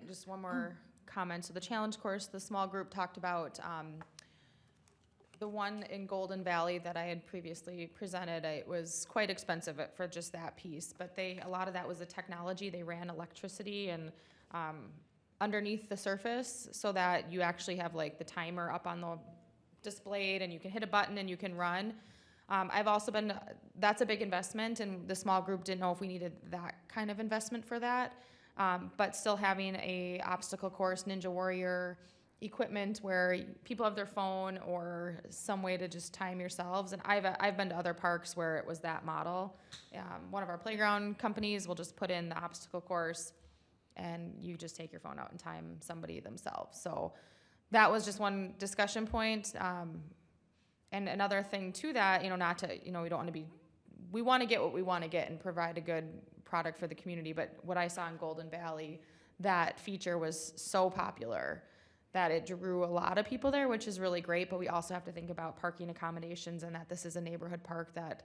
just one more comment. So the challenge course, the small group talked about the one in Golden Valley that I had previously presented. It was quite expensive for just that piece, but a lot of that was the technology. They ran electricity and underneath the surface, so that you actually have like the timer up on the displayed, and you can hit a button and you can run. I've also been, that's a big investment, and the small group didn't know if we needed that kind of investment for that. But still having a obstacle course, Ninja Warrior equipment where people have their phone or some way to just time yourselves. And I've been to other parks where it was that model. One of our playground companies will just put in the obstacle course and you just take your phone out and time somebody themselves. So that was just one discussion point. And another thing to that, not to, we don't want to be, we want to get what we want to get and provide a good product for the community. But what I saw in Golden Valley, that feature was so popular that it drew a lot of people there, which is really great. But we also have to think about parking accommodations and that this is a neighborhood park that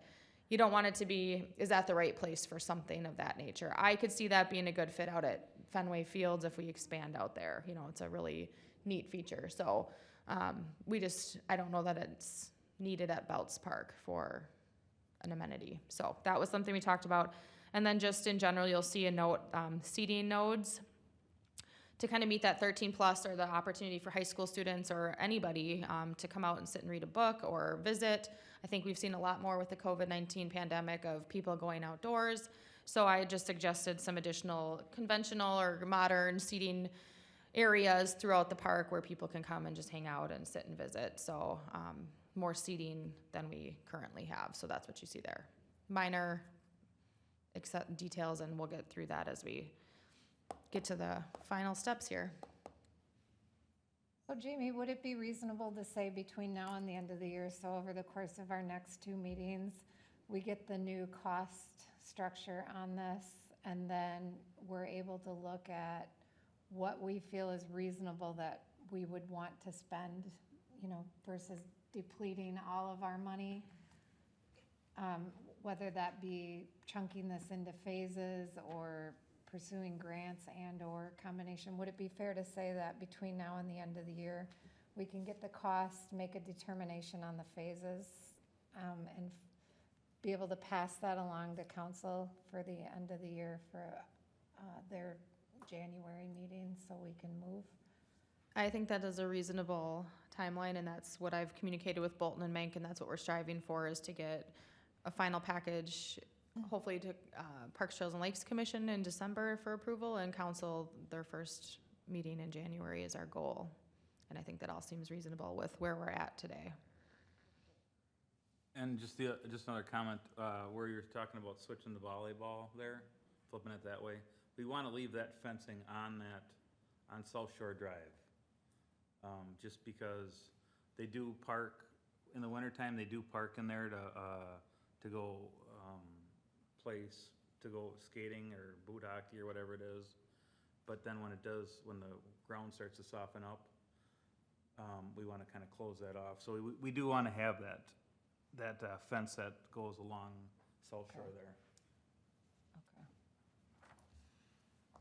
you don't want it to be, is that the right place for something of that nature? I could see that being a good fit out at Fenway Fields if we expand out there. It's a really neat feature. So I don't know that it's needed at Belts Park for an amenity. So that was something we talked about. And then just in general, you'll see a note, seating nodes to kind of meet that 13 plus or the opportunity for high school students or anybody to come out and sit and read a book or visit. I think we've seen a lot more with the COVID-19 pandemic of people going outdoors. So I just suggested some additional conventional or modern seating areas throughout the park where people can come and just hang out and sit and visit. So more seating than we currently have. So that's what you see there. Minor except details, and we'll get through that as we get to the final steps here. So Jamie, would it be reasonable to say between now and the end of the year, so over the course of our next 2 meetings, we get the new cost structure on this, and then we're able to look at what we feel is reasonable that we would want to spend, versus depleting all of our money? Whether that be chunking this into phases or pursuing grants and or combination, would it be fair to say that between now and the end of the year, we can get the cost, make a determination on the phases, and be able to pass that along to council for the end of the year for their January meeting so we can move? I think that is a reasonable timeline, and that's what I've communicated with Bolton and Mank, and that's what we're striving for, is to get a final package, hopefully to Parks, Trails, and Lakes Commission in December for approval, and council their first meeting in January is our goal. And I think that all seems reasonable with where we're at today. And just another comment, where you're talking about switching the volleyball there, flipping it that way. We want to leave that fencing on South Shore Drive. Just because they do park, in the wintertime, they do park in there to go to go skating or boot hockey or whatever it is. But then when the ground starts to soften up, we want to kind of close that off. So we do want to have that fence that goes along South Shore there. Okay.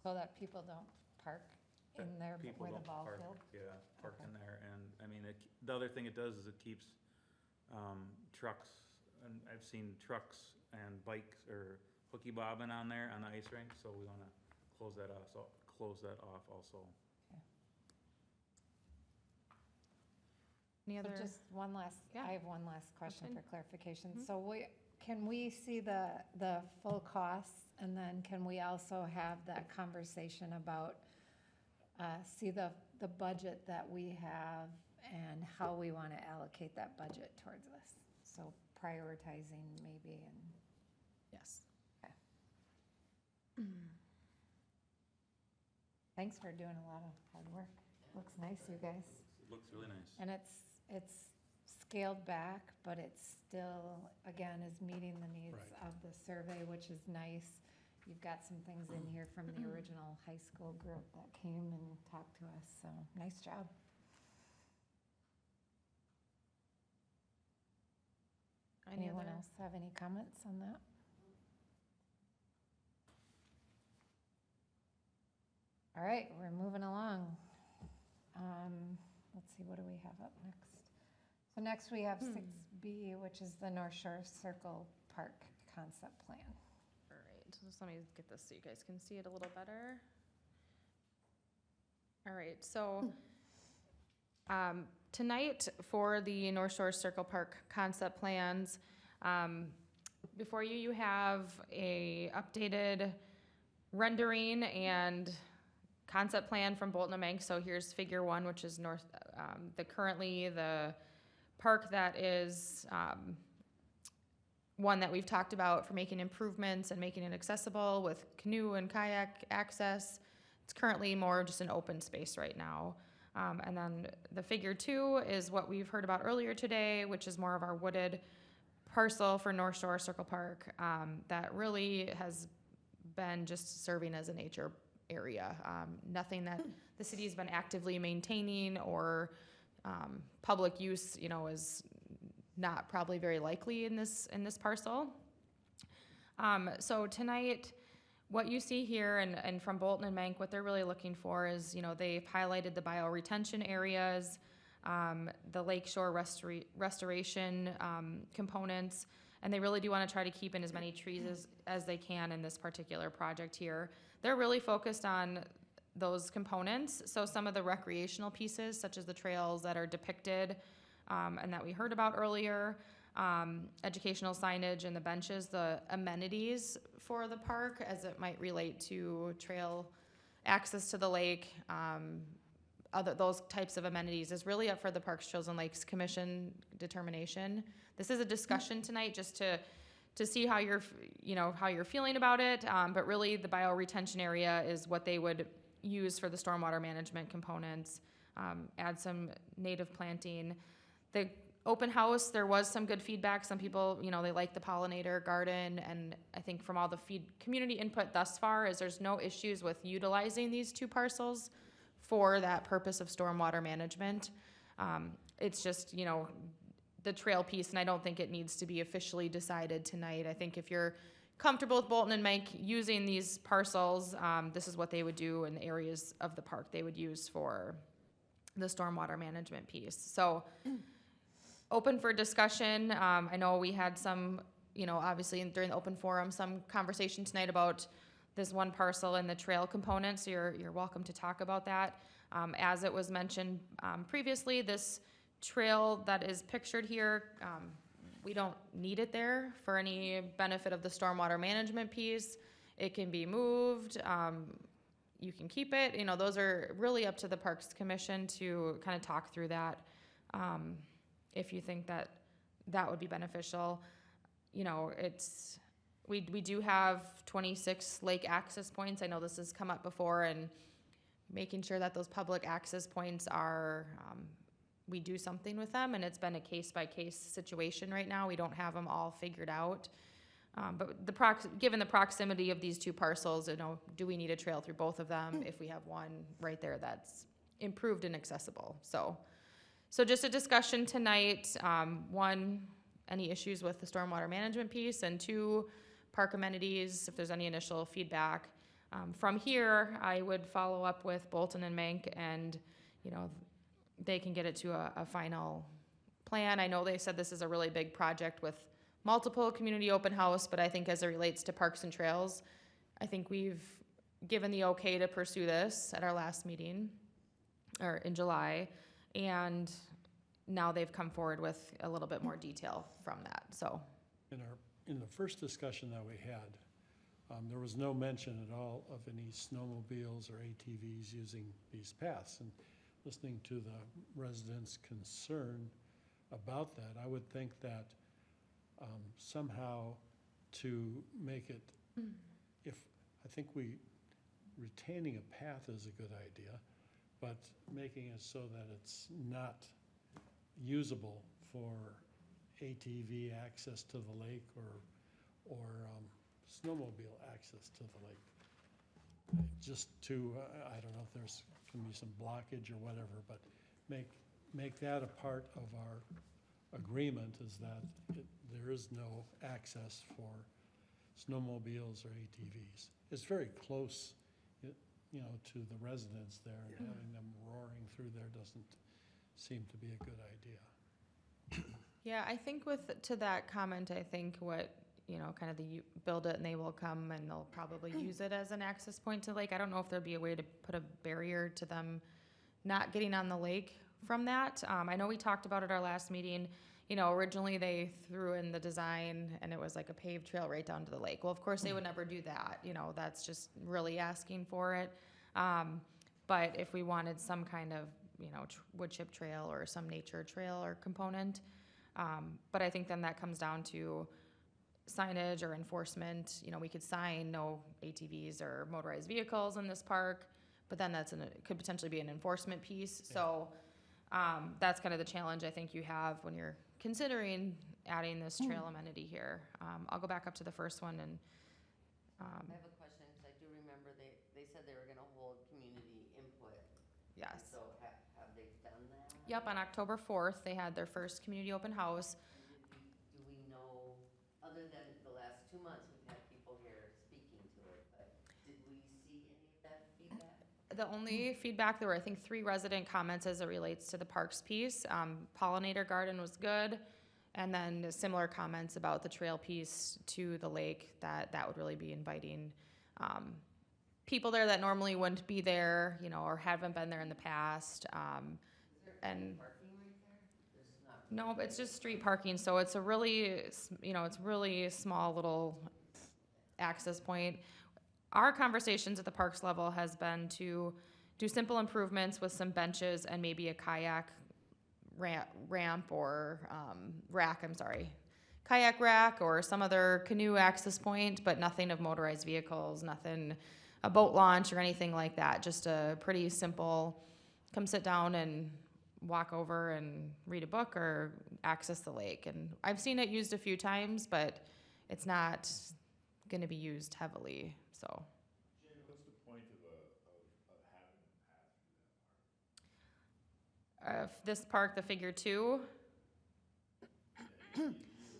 So that people don't park in there People where the don't ball park, field? yeah, park Okay. in there. And I mean, the other thing it does is it keeps trucks, and I've seen trucks and bikes or hooky bobbing on there on the ice rink, so we want to close that off also. Any So other? just one last, Yeah. I have one last question Question? for clarification. Mhm. So can we see the full costs, and then can we also have that conversation about, see the budget that we have and how we want to allocate that budget towards this? So prioritizing maybe, and, Yes. okay. Thanks for doing a lot of hard work. Looks nice, you guys. It looks really nice. And it's scaled back, but it's still, again, is meeting the needs Right. of the survey, which is nice. You've got some things in here from the original high school group that came and talked to us, so nice job. Anyone else have any comments on that? All right, we're moving along. Let's see, what do we have up next? So next we have 6B, which is the North Shore Circle Park Concept Plan. All right, so just let me get this so you guys can see it a little better. All right, so tonight for the North Shore Circle Park concept plans, Before you, you have a updated rendering and concept plan from Bolton and Mank. So here's figure 1, which is currently the park that is, one that we've talked about for making improvements and making it accessible with canoe and kayak access. It's currently more just an open space right now. And then the figure 2 is what we've heard about earlier today, which is more of our wooded parcel for North Shore Circle Park, that really has been just serving as a nature area. Nothing that the city has been actively maintaining or public use, is not probably very likely in this parcel. So tonight, what you see here and from Bolton and Mank, what they're really looking for is, they've highlighted the bioretention areas, the lakeshore restoration components, and they really do want to try to keep in as many trees as they can in this particular project here. They're really focused on those components. So some of the recreational pieces, such as the trails that are depicted and that we heard about earlier, educational signage and the benches, the amenities for the park as it might relate to trail access to the lake, those types of amenities is really up for the Parks, Trails, and Lakes Commission determination. This is a discussion tonight just to see how you're feeling about it, but really the bioretention area is what they would use for the stormwater management components, add some native planting. The open house, there was some good feedback. Some people, they like the Pollinator garden, and I think from all the community input thus far is there's no issues with utilizing these 2 parcels for that purpose of stormwater management. It's just, the trail piece, and I don't think it needs to be officially decided tonight. I think if you're comfortable with Bolton and Mank using these parcels, this is what they would do in the areas of the park they would use for the stormwater management piece. So open for discussion. I know we had some, obviously during the open forum, some conversation tonight about this one parcel and the trail component, so you're welcome to talk about that. As it was mentioned previously, this trail that is pictured here, we don't need it there for any benefit of the stormwater management piece. It can be moved. You can keep it. Those are really up to the Parks Commission to kind of talk through that. If you think that would be beneficial, we do have 26 lake access points. I know this has come up before, and making sure that those public access points are, we do something with them, and it's been a case-by-case situation right now. We don't have them all figured out. But given the proximity of these 2 parcels, do we need a trail through both of them if we have one right there that's improved and accessible? So just a discussion tonight. 1, any issues with the stormwater management piece, and 2, park amenities, if there's any initial feedback. From here, I would follow up with Bolton and Mank, and, they can get it to a final plan. I know they said this is a really big project with multiple community open house, but I think as it relates to parks and trails, I think we've given the okay to pursue this at our last meeting, or in July, and now they've come forward with a little bit more detail from that, so. In the first discussion that we had, there was no mention at all of any snowmobiles or ATVs using these paths. And listening to the residents' concern about that, I would think that somehow to make it, I think retaining a path is a good idea, but making it so that it's not usable for ATV access to the lake or snowmobile access to the lake. Just to, I don't know if there's can be some blockage or whatever, but make that a part of our agreement, is that there is no access for snowmobiles or ATVs. It's very close, to the residents there, and having them roaring through there doesn't seem to be a good idea. Yeah, I think to that comment, I think what, kind of you build it and they will come and they'll probably use it as an access point to the lake. I don't know if there'd be a way to put a barrier to them not getting on the lake from that. I know we talked about at our last meeting, originally they threw in the design and it was like a paved trail right down to the lake. Well, of course, they would never do that, that's just really asking for it. But if we wanted some kind of, wood chip trail or some nature trail or component, but I think then that comes down to signage or enforcement. We could sign no ATVs or motorized vehicles in this park, but then could potentially be an enforcement piece. So that's kind of the challenge I think you have when you're considering adding this trail amenity here. I'll go back up to the first one and. I have a question, because I do remember they said they were gonna hold community input. Yes. And so have they done that? Yep, on October 4th, they had their first community open house. And do we know, other than the last 2 months, we've had people here speaking to it, but did we see any of that feedback? The only feedback, there were, I think, 3 resident comments as it relates to the parks piece. Pollinator garden was good, and then similar comments about the trail piece to the lake, that would really be inviting people there that normally wouldn't be there, or haven't been there in the past. Is there And parking right there? There's not. no, it's just street parking, so it's a really, it's really small little access point. Our conversations at the parks level has been to do simple improvements with some benches and maybe a kayak ramp or rack, kayak rack or some other canoe access point, but nothing of motorized vehicles, nothing, a boat launch or anything like that. Just a pretty simple, come sit down and walk over and read a book or access the lake. And I've seen it used a few times, but it's not going to be used heavily, so. Jen, what's the point of having a path through that park? This park, the figure 2,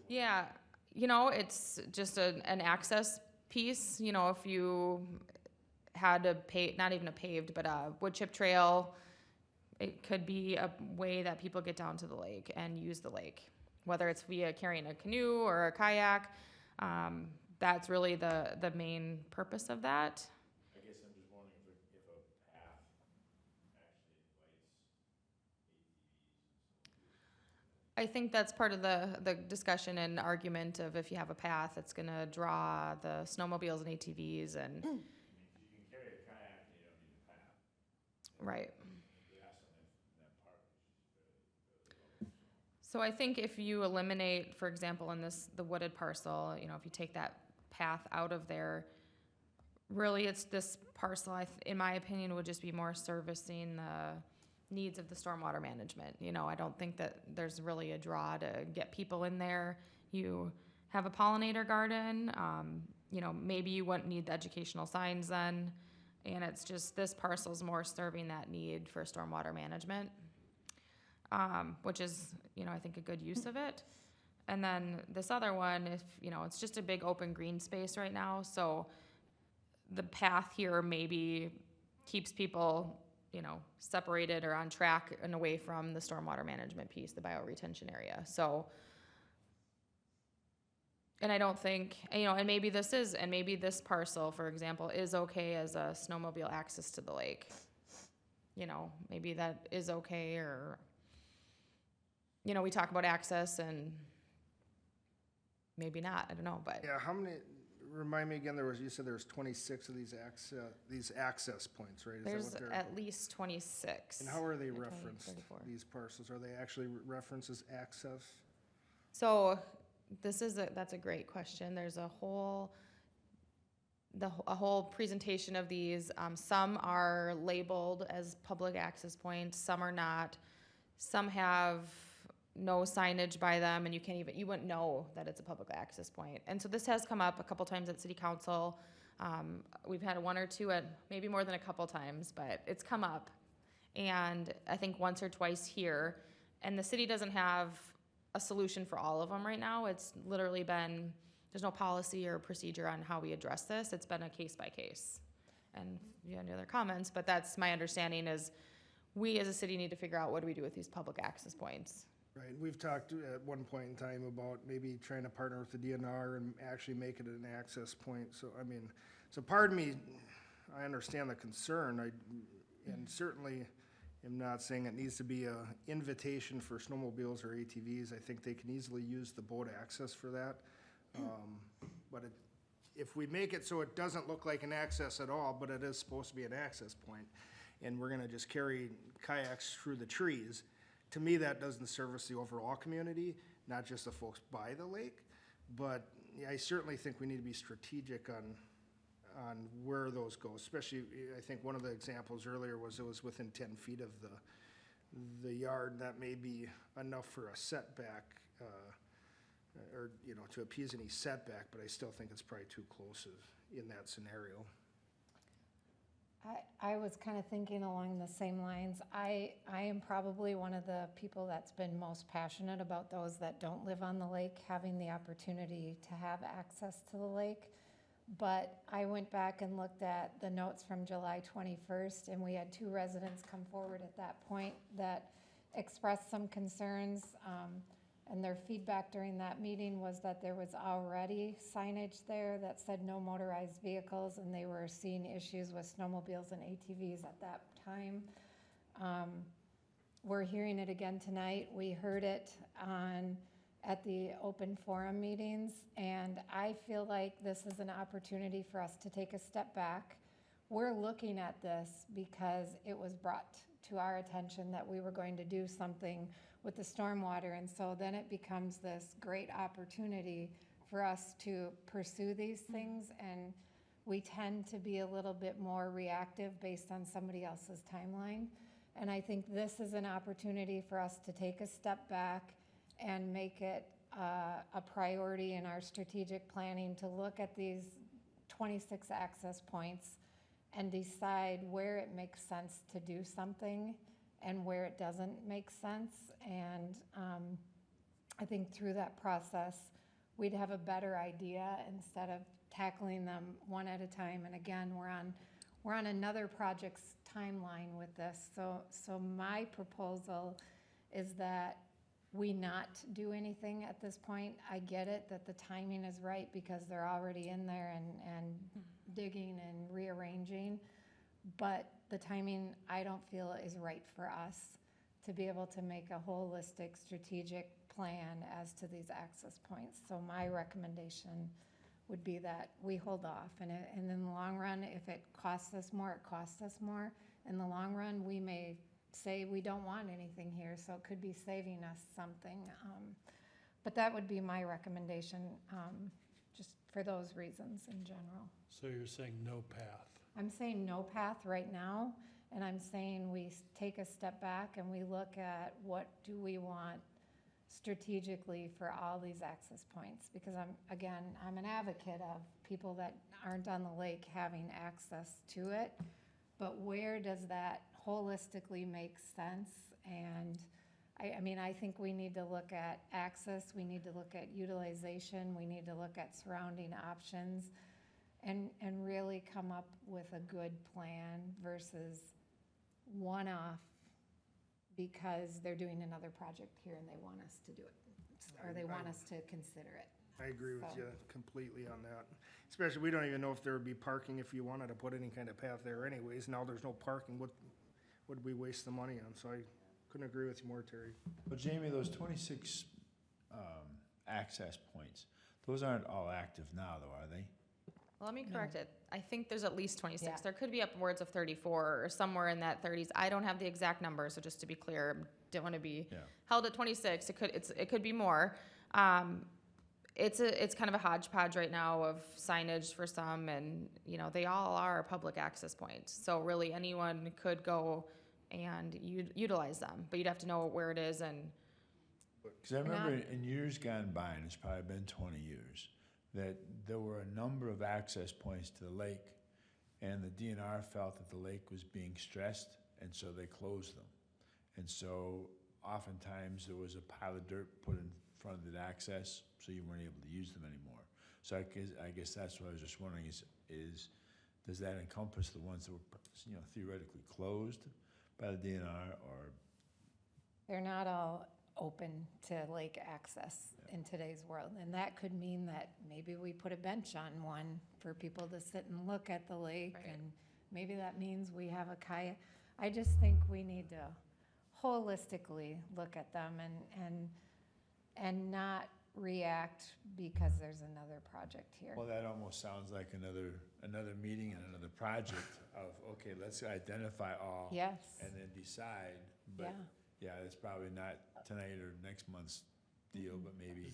yeah, it's just an access piece. If you had a not even a paved, but a wood chip trail, it could be a way that people get down to the lake and use the lake, whether it's via carrying a canoe or a kayak. That's really the main purpose of that. I guess I'm just wondering if a path actually invites ATVs. I think that's part of the discussion and argument of if you have a path, it's gonna draw the snowmobiles and ATVs and. I mean, you can carry a kayak and you don't need a path. Right. The grass in that park is just fairly low. So I think if you eliminate, for example, in the wooded parcel, if you take that path out of there, really it's this parcel, in my opinion, would just be more servicing the needs of the stormwater management. I don't think that there's really a draw to get people in there. You have a pollinator garden, maybe you wouldn't need the educational signs then, and it's just this parcel's more serving that need for stormwater management. Which is, I think a good use of it. And then this other one, if, it's just a big open green space right now, so the path here maybe keeps people, separated or on track and away from the stormwater management piece, the bioretention area. So, and I don't think, and maybe this parcel, for example, is okay as a snowmobile access to the lake. Maybe that is okay, or we talk about access and maybe not, I don't know, but. Yeah, how many, remind me again, you said there was 26 of these access points, right? Is that There's what they're? at least 26. And how are they or 20, referenced, 34. these parcels? Are they actually referenced as access? So that's a great question. There's a whole presentation of these. Some are labeled as public access points, some are not. Some have no signage by them, and you wouldn't know that it's a public access point. And so this has come up a couple times at City Council. We've had 1 or 2 maybe more than a couple times, but it's come up. And I think once or twice here, and the city doesn't have a solution for all of them right now. It's literally been, there's no policy or procedure on how we address this. It's been a case by case. And if you have any other comments, but that's my understanding is we as a city need to figure out what do we do with these public access points. Right, we've talked at one point in time about maybe trying to partner with the DNR and actually make it an access point. So, so pardon me, I understand the concern, and certainly am not saying it needs to be a invitation for snowmobiles or ATVs. I think they can easily use the boat access for that. But if we make it so it doesn't look like an access at all, but it is supposed to be an access point, and we're gonna just carry kayaks through the trees, to me, that doesn't service the overall community, not just the folks by the lake. But I certainly think we need to be strategic on where those go, especially, I think one of the examples earlier was it was within 10 feet of the yard. That may be enough for a setback, or, you know, to appease any setback, but I still think it's probably too close in that scenario. I was kind of thinking along the same lines. I am probably one of the people that's been most passionate about those that don't live on the lake having the opportunity to have access to the lake. But I went back and looked at the notes from July 21st, and we had 2 residents come forward at that point that expressed some concerns. And their feedback during that meeting was that there was already signage there that said no motorized vehicles, and they were seeing issues with snowmobiles and ATVs at that time. We're hearing it again tonight. We heard it at the open forum meetings, and I feel like this is an opportunity for us to take a step back. We're looking at this because it was brought to our attention that we were going to do something with the stormwater, and so then it becomes this great opportunity for us to pursue these things, and we tend to be a little bit more reactive based on somebody else's timeline. And I think this is an opportunity for us to take a step back and make it a priority in our strategic planning to look at these 26 access points and decide where it makes sense to do something and where it doesn't make sense. And I think through that process, we'd have a better idea instead of tackling them one at a time. And again, we're on another project's timeline with this. So my proposal is that we not do anything at this point. I get it that the timing is right because they're already in there and digging and rearranging. But the timing, I don't feel is right for us to be able to make a holistic strategic plan as to these access points. So my recommendation would be that we hold off, and in the long run, if it costs us more, it costs us more. In the long run, we may say we don't want anything here, so it could be saving us something. But that would be my recommendation, just for those reasons in general. So you're saying no path? I'm saying no path right now, and I'm saying we take a step back and we look at what do we want strategically for all these access points, because I'm an advocate of people that aren't on the lake having access to it, but where does that holistically make sense? And I think we need to look at access, we need to look at utilization, we need to look at surrounding options, and really come up with a good plan versus one-off because they're doing another project here and they want us to do it, or they want us to consider it. I agree with So- you completely on that. Especially, we don't even know if there would be parking if you wanted to put any kind of path there anyways. Now there's no parking, what would we waste the money on? So I couldn't agree with you more, Terry. But Jamie, those 26 access points, those aren't all active now, though, are they? Well, let me correct it. I think there's at least 26. Yeah. There could be upwards of 34 or somewhere in that 30s. I don't have the exact number, so just to be clear, don't want to be Yeah. held at 26. It could be more. It's kind of a hodgepodge right now of signage for some, and they all are public access points. So really anyone could go and utilize them, but you'd have to know where it is. And Because I remember in years gone by, and it's probably been 20 years, that there were a number of access points to the lake, and the DNR felt that the lake was being stressed, and so they closed them. And so oftentimes there was a pile of dirt put in front of the access, so you weren't able to use them anymore. So I guess that's what I was just wondering is does that encompass the ones that were theoretically closed by the DNR, or? They're not all open to lake access in today's world, and that could mean that maybe we put a bench on one for people to sit and look at the lake, Right. and maybe that means we have I just think we need to holistically look at them and not react because there's another project here. Well, that almost sounds like another meeting and another project of, okay, let's identify all. Yes, And then decide, yeah. but, yeah, it's probably not tonight or next month's deal, but maybe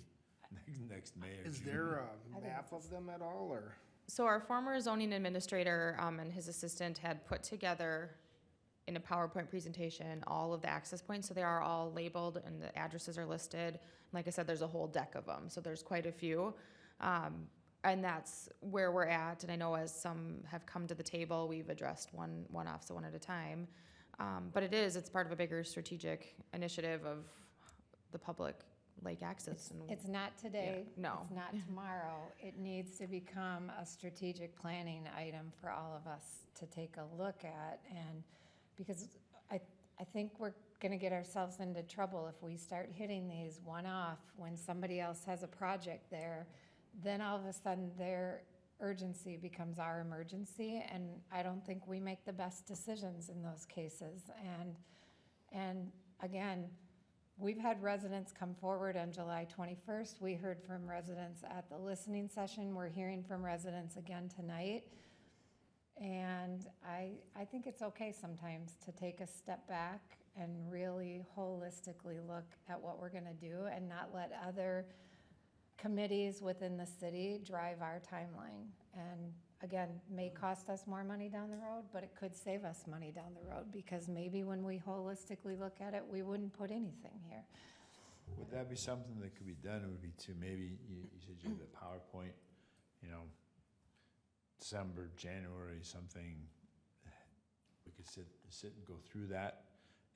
next May or Is June. there I a think map of them at all, or? So our former zoning administrator and his assistant had put together in a PowerPoint presentation all of the access points. So they are all labeled and the addresses are listed. Like I said, there's a whole deck of them. So there's quite a few. And that's where we're at. And I know as some have come to the table, we've addressed one off, so one at a time. But it's part of a bigger strategic initiative of the public lake access. And It's not today. Yeah, no. It's not tomorrow. It needs to become a strategic planning item for all of us to take a look at. And because I think we're gonna get ourselves into trouble if we start hitting these one-off when somebody else has a project there. Then all of a sudden their urgency becomes our emergency, and I don't think we make the best decisions in those cases. And again, we've had residents come forward on July 21st. We heard from residents at the listening session. We're hearing from residents again tonight. And I think it's okay sometimes to take a step back and really holistically look at what we're gonna do and not let other committees within the city drive our timeline. And again, may cost us more money down the road, but it could save us money down the road, because maybe when we holistically look at it, we wouldn't put anything here. Would that be something that could be done? It would be to maybe, you said you have the PowerPoint, December, January, something. We could sit and go through that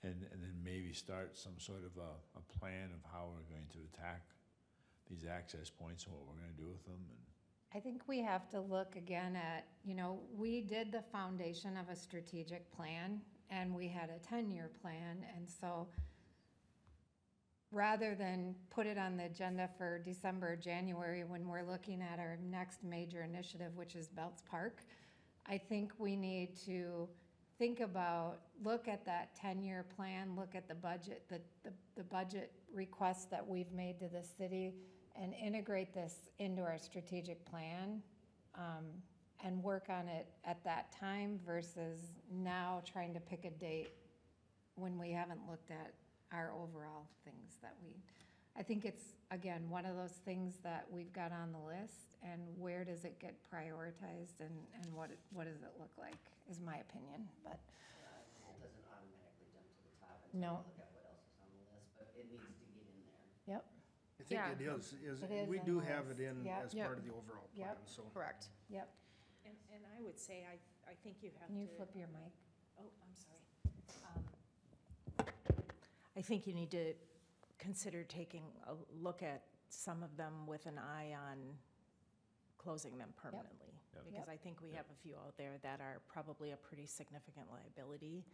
and then maybe start some sort of a plan of how we're going to attack these access points and what we're gonna do with them. And I think we have to look again at, we did the foundation of a strategic plan, and we had a 10-year plan, and so rather than put it on the agenda for December, January, when we're looking at our next major initiative, which is Belts Park, I think we need to look at that 10-year plan, look at the budget, the budget requests that we've made to the city, and integrate this into our strategic plan, and work on it at that time versus now trying to pick a date when we haven't looked at our overall things I think it's, again, one of those things that we've got on the list, and where does it get prioritized, and what does it look like, is my opinion, but. It doesn't automatically jump to the top No. until we look at what else is on the list, but it needs to get in there. Yep, I think Yeah. it is, It is we on do the have it list. in Yep. as Yep. part of the overall plan, Yep. so. Correct. yep. And I would say, I think you have Can you to. flip your mic? Oh, I'm sorry. I think you need to consider taking a look at some of them with an eye on closing them permanently. Yep. Because I think we have a few out there that are probably a pretty significant liability.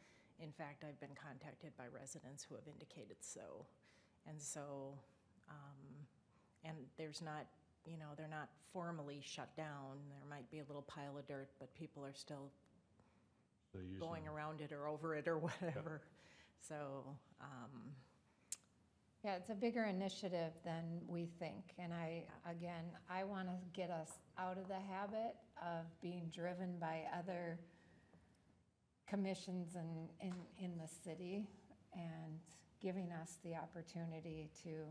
In fact, I've been contacted by residents who have indicated so. And so, and there's not, they're not formally shut down. There might be a little pile of dirt, but people are still so using- going around it or over it or whatever. So, Yeah, it's a bigger initiative than we think, and I want to get us out of the habit of being driven by other commissions in the city, and giving us the opportunity to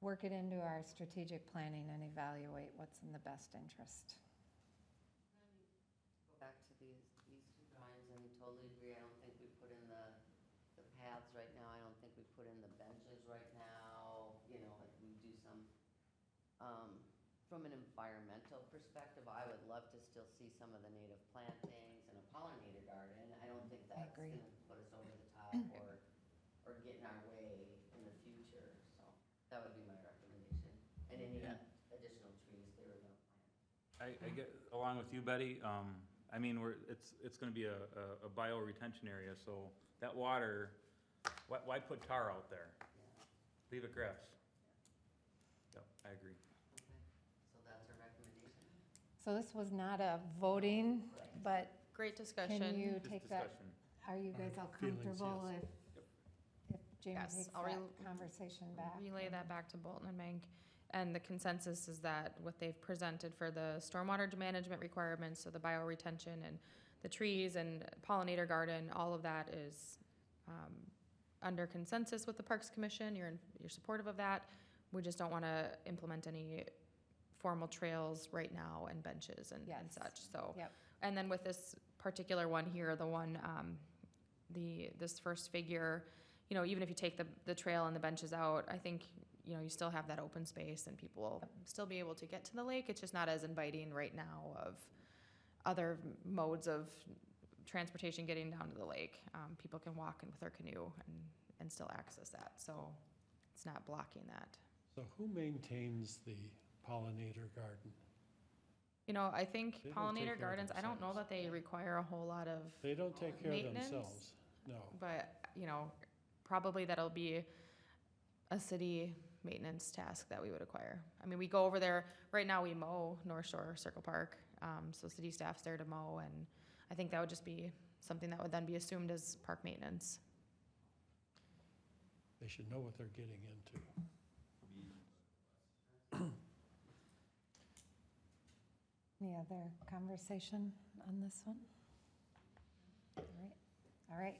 work it into our strategic planning and evaluate what's in the best interest. Go back to these two drawings, and totally agree. I don't think we put in the paths right now. I don't think we put in the benches right now. If we do some, from an environmental perspective, I would love to still see some of the native plantings and a pollinator garden. I don't think that's agree. gonna put us over the top or get in our way in the future. So that would be my recommendation. And any additional trees they were gonna plant. I get along with you, Betty. It's gonna be a bioretention area, so that water, why put tar out there? Leave it grass. Yep, I agree. Okay, so that's our recommendation. So this was not a voting, but great discussion. Can you Just take that, discussion. are you guys all Feelings, comfortable yes. if Jamie Yes, takes I'll that conversation back? Relay that back to Bolton and Mank. And the consensus is that what they've presented for the stormwater management requirements, so the bioretention and the trees and pollinator garden, all of that is under consensus with the Parks Commission. You're supportive of that. We just don't want to implement any formal trails right now and benches and Yes. such, so. Yep. And then with this particular one here, the one, this first figure, you know, even if you take the trail and the benches out, I think, you know, you still have that open space and people will still be able to get to the lake. It's just not as inviting right now of other modes of transportation getting down to the lake. People can walk in with their canoe and still access that, so it's not blocking that. So who maintains the pollinator garden? You know, I think They don't take pollinator care of gardens, I don't know that they require a whole lot of, They don't take care of Maintenance? themselves, no. but, you know, probably that'll be a city maintenance task that we would acquire. I mean, we go over there, right now we mow North Shore Circle Park, so city staff's there to mow, and I think that would just be something that would then be assumed as park maintenance. They should know what they're getting into. Any other conversation on this one? All right.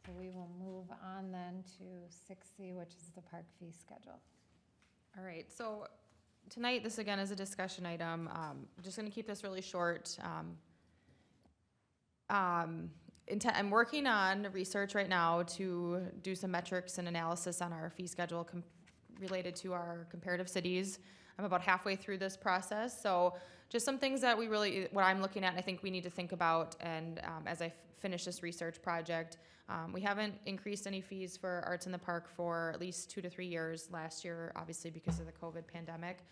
So we will move on then to 6C, which is the park fee schedule. All right, so tonight, this again is a discussion item. Just gonna keep this really short. I'm working on research right now to do some metrics and analysis on our fee schedule related to our comparative cities. I'm about halfway through this process, so just some things that what I'm looking at, and I think we need to think about, and as I finish this research project, we haven't increased any fees for Arts in the Park for at least 2 to 3 years. Last year, obviously because of the COVID pandemic.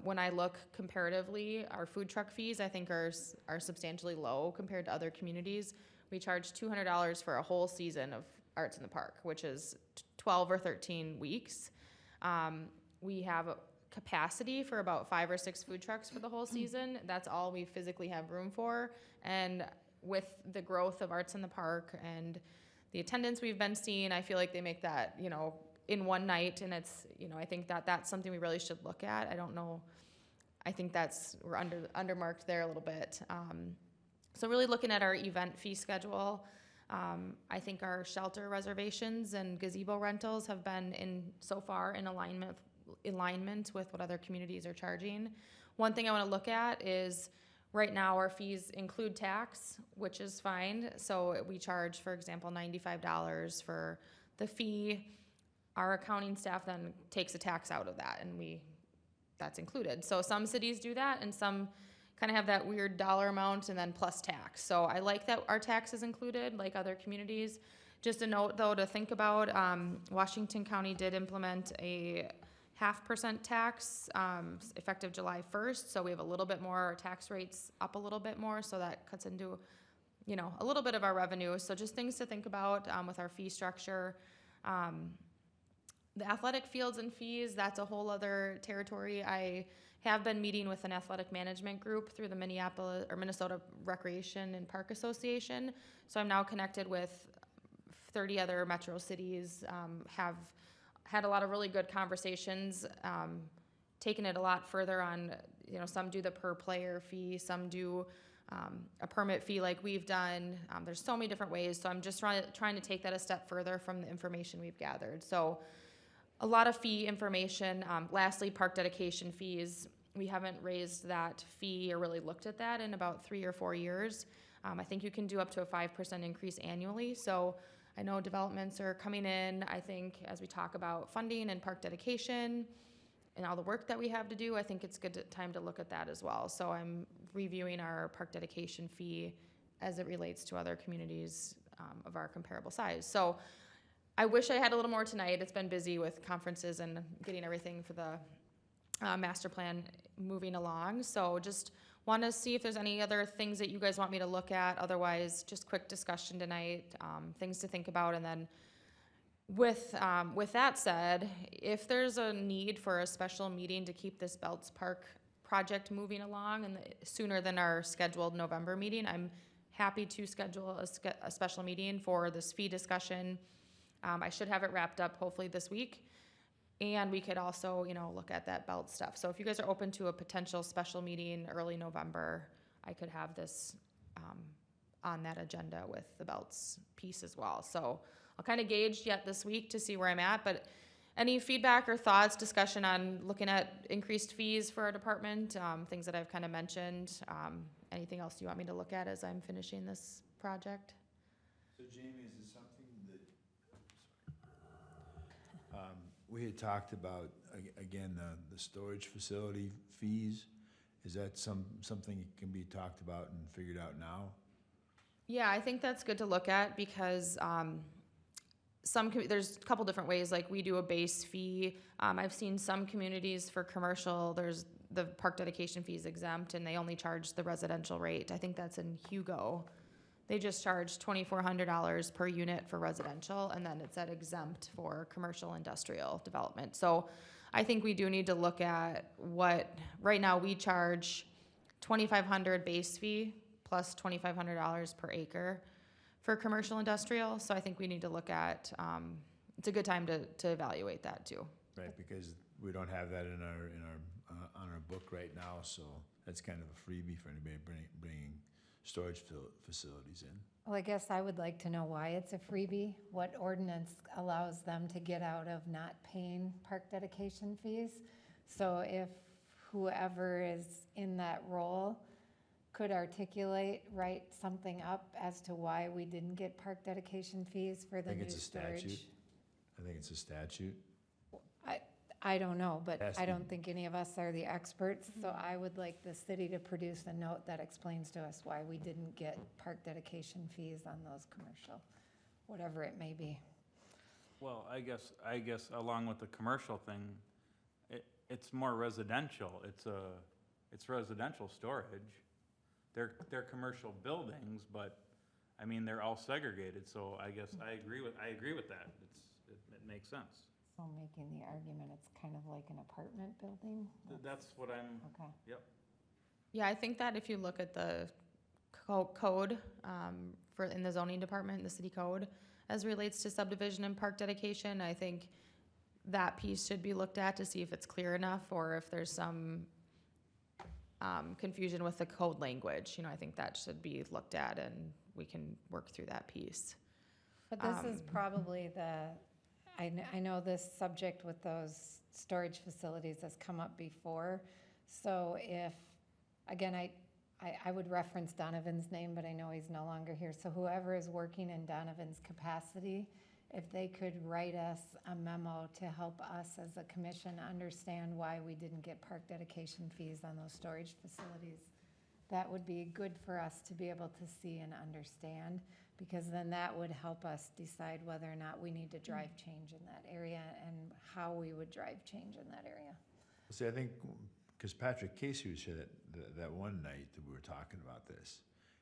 When I look comparatively, our food truck fees, I think are substantially low compared to other communities. We charge $200 for a whole season of Arts in the Park, which is 12 or 13 weeks. We have capacity for about 5 or 6 food trucks for the whole season. That's all we physically have room for. And with the growth of Arts in the Park and the attendance we've been seeing, I feel like they make that, you know, in one night, and it's, you know, I think that's something we really should look at. I don't know, I think we're undermarked there a little bit. So really looking at our event fee schedule, I think our shelter reservations and gazebo rentals have been so far in alignment with what other communities are charging. One thing I want to look at is right now our fees include tax, which is fine. So we charge, for example, $95 for the fee. Our accounting staff then takes a tax out of that, and that's included. So some cities do that, and some kind of have that weird dollar amount and then plus tax. So I like that our tax is included, like other communities. Just a note, though, to think about, Washington County did implement a 0.5% tax effective July 1st, so we have a little bit more, tax rates up a little bit more, so that cuts into, you know, a little bit of our revenue. So just things to think about with our fee structure. The athletic fields and fees, that's a whole other territory. I have been meeting with an athletic management group through the Minnesota Recreation and Park Association. So I'm now connected with 30 other metro cities, have had a lot of really good conversations, taken it a lot further on, you know, some do the per player fee, some do a permit fee like we've done. There's so many different ways, so I'm just trying to take that a step further from the information we've gathered. So a lot of fee information. Lastly, park dedication fees. We haven't raised that fee or really looked at that in about 3 or 4 years. I think you can do up to a 5% increase annually. So I know developments are coming in. I think as we talk about funding and park dedication and all the work that we have to do, I think it's good time to look at that as well. So I'm reviewing our park dedication fee as it relates to other communities of our comparable size. So I wish I had a little more tonight. It's been busy with conferences and getting everything for the master plan moving along. So just want to see if there's any other things that you guys want me to look at. Otherwise, just quick discussion tonight, things to think about. And then with that said, if there's a need for a special meeting to keep this Belts Park project moving along and sooner than our scheduled November meeting, I'm happy to schedule a special meeting for this fee discussion. I should have it wrapped up hopefully this week. And we could also, look at that belt stuff. So if you guys are open to a potential special meeting early November, I could have this on that agenda with the belts piece as well. So I'll kind of gauge yet this week to see where I'm at, but any feedback or thoughts, discussion on looking at increased fees for our department, things that I've kind of mentioned, anything else you want me to look at as I'm finishing this project? So Jamie, is it something that, we had talked about, again, the storage facility fees? Is that something that can be talked about and figured out now? Yeah, I think that's good to look at because there's a couple different ways, like we do a base fee. I've seen some communities for commercial, there's the park dedication fee is exempt and they only charge the residential rate. I think that's in Hugo. They just charge $2,400 per unit for residential and then it's at exempt for commercial industrial development. So I think we do need to look at right now we charge $2,500 base fee plus $2,500 per acre for commercial industrial. So I think we need to look at, it's a good time to evaluate that too. Right, because we don't have that on our book right now, so that's kind of a freebie for anybody bringing storage facilities in. Well, I guess I would like to know why it's a freebie. What ordinance allows them to get out of not paying park dedication fees? So if whoever is in that role could write something up as to why we didn't get park dedication fees for the new storage. I think it's a statute. I don't know, but Has to I be. don't think any of us are the experts, so I would like the city to produce a note that explains to us why we didn't get park dedication fees on those commercial, whatever it may be. Well, I guess along with the commercial thing, it's more residential. It's residential storage. They're commercial buildings, but I mean, they're all segregated, so I guess I agree with that. It makes sense. So making the argument, it's kind of like an apartment building? That's what I'm, Okay. yep. Yeah, I think that if you look at the code in the zoning department, the city code, as relates to subdivision and park dedication, I think that piece should be looked at to see if it's clear enough or if there's some confusion with the code language. I think that should be looked at and we can work through that piece. But this is probably I know this subject with those storage facilities has come up before. So if, again, I would reference Donovan's name, but I know he's no longer here. So whoever is working in Donovan's capacity, if they could write us a memo to help us as a commission understand why we didn't get park dedication fees on those storage facilities, that would be good for us to be able to see and understand, because then that would help us decide whether or not we need to drive change in that area and how we would drive change in that area. See, I think, because Patrick Casey was here that one night that we were talking about this,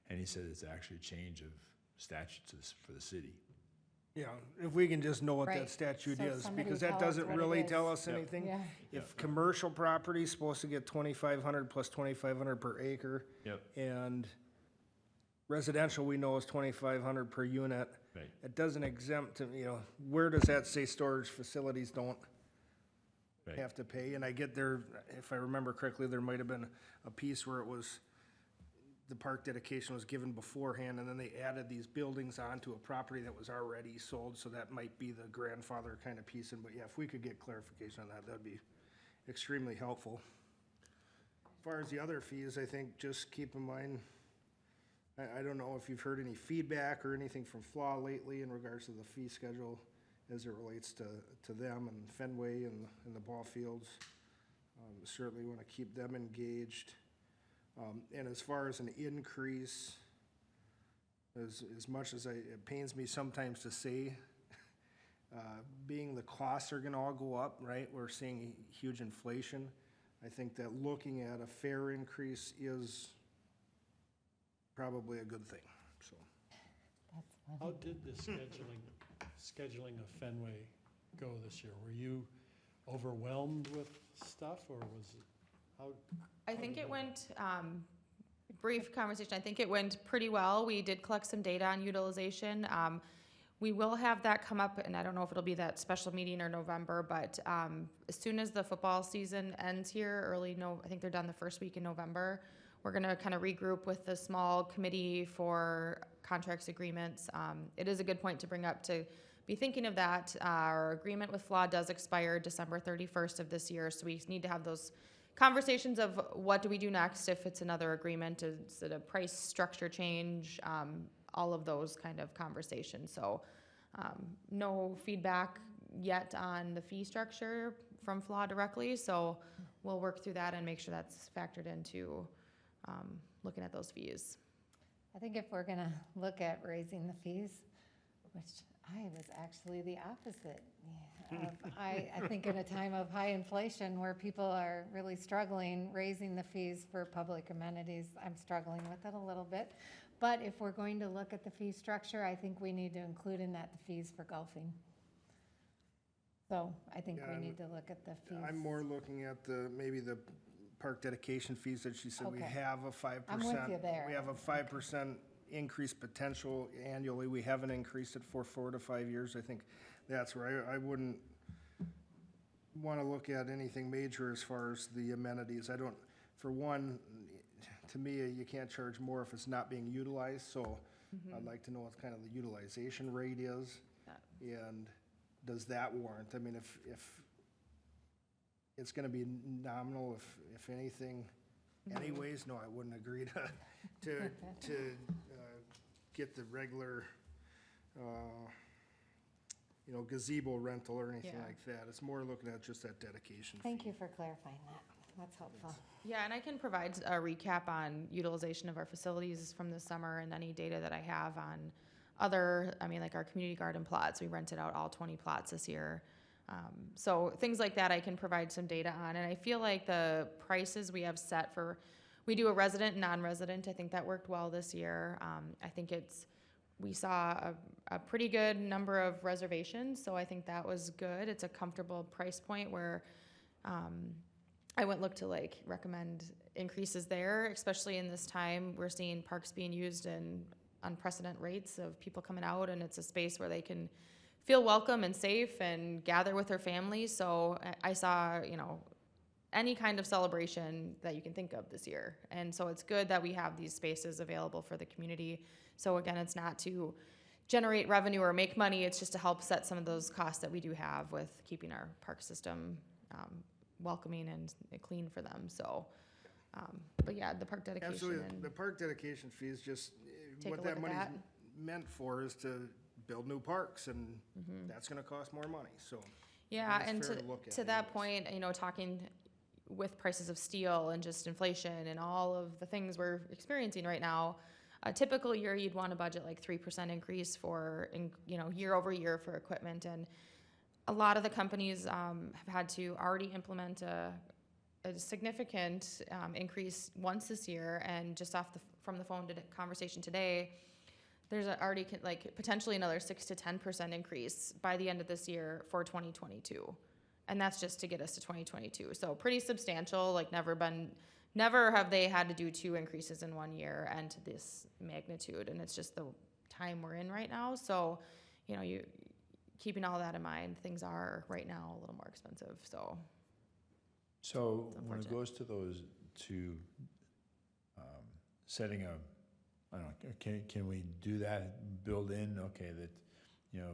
and he said it's actually a change of statutes for the city. Yeah, if we can just know what Right. that statute So is, somebody because tell that us doesn't what it really is. tell us Yep. anything. Yeah. If commercial property is supposed to get 2,500 plus 2,500 per acre, Yep. and residential we know is 2,500 per unit. Right. It doesn't exempt, where does that say storage facilities don't Right. have to pay? And I get there, if I remember correctly, there might have been a piece where it was, the park dedication was given beforehand, and then they added these buildings onto a property that was already sold, so that might be the grandfather kind of piece. But yeah, if we could get clarification on that, that'd be extremely helpful. As far as the other fees, I think just keep in mind, I don't know if you've heard any feedback or anything from FLA lately in regards to the fee schedule as it relates to them and Fenway and the ball fields. Certainly want to keep them engaged. And as far as an increase, as much as it pains me sometimes to say, being the costs are gonna all go up, right? We're seeing huge inflation. I think that looking at a fair increase is probably a good thing, so. That's funny. How did the scheduling of Fenway go this year? Were you overwhelmed with stuff, or was it? How, I think it went, brief conversation, I think it went pretty well. We did collect some data on utilization. We will have that come up, and I don't know if it'll be that special meeting or November, but as soon as the football season ends here, I think they're done the first week in November, we're gonna kind of regroup with the small committee for contracts agreements. It is a good point to bring up to be thinking of that. Our agreement with FLA does expire December 31st of this year, so we need to have those conversations of what do we do next if it's another agreement, is it a price structure change, all of those kind of conversations. So no feedback yet on the fee structure from FLA directly, so we'll work through that and make sure that's factored into looking at those fees. I think if we're gonna look at raising the fees, which I was actually the opposite. I think in a time of high inflation where people are really struggling, raising the fees for public amenities, I'm struggling with it a little bit. But if we're going to look at the fee structure, I think we need to include in that the fees for golfing. So I think Yeah, we need to look at the fees. I'm more looking at maybe the park dedication fees that she said. We Okay. have a 5%. I'm with you there. We have a 5% increase potential annually. We haven't increased it for 4 to 5 years. I think that's where I wouldn't want to look at anything major as far as the amenities. I don't, for one, to me, you can't charge more if it's not being utilized, so I'd like to know what kind of the utilization rate is. And does that warrant? I mean, if it's gonna be nominal, if anything, anyways, no, I wouldn't agree to get the regular, gazebo rental or anything Yeah. like that. It's more looking at just that dedication fee. Thank you for clarifying that. That's helpful. Yeah, and I can provide a recap on utilization of our facilities from the summer and any data that I have on like our community garden plots. We rented out all 20 plots this year. So things like that I can provide some data on. And I feel like the prices we have set we do a resident and non-resident. I think that worked well this year. I think we saw a pretty good number of reservations, so I think that was good. It's a comfortable price point where I wouldn't look to recommend increases there, especially in this time. We're seeing parks being used in unprecedented rates of people coming out, and it's a space where they can feel welcome and safe and gather with their families. So I saw, any kind of celebration that you can think of this year. And so it's good that we have these spaces available for the community. So again, it's not to generate revenue or make money, it's just to help set some of those costs that we do have with keeping our park system welcoming and clean for them. So, but yeah, the park dedication. Absolutely. And The park dedication fee is just, Take a what look that at money's that. meant for is to build new parks, and that's gonna cost more money, so. yeah, it's and fair to look at to that anyways. point, talking with prices of steel and just inflation and all of the things we're experiencing right now, a typical year you'd want to budget 3% increase for, year over year for equipment. And a lot of the companies have had to already implement a significant increase once this year. And just from the phone conversation today, there's already potentially another 6 to 10% increase by the end of this year for 2022. And that's just to get us to 2022. So pretty substantial, never have they had to do 2 increases in 1 year and to this magnitude. And it's just the time we're in right now. So, you keeping all that in mind, things are right now a little more expensive. So when it goes to those, setting I don't know, can we do that, build in, okay, that,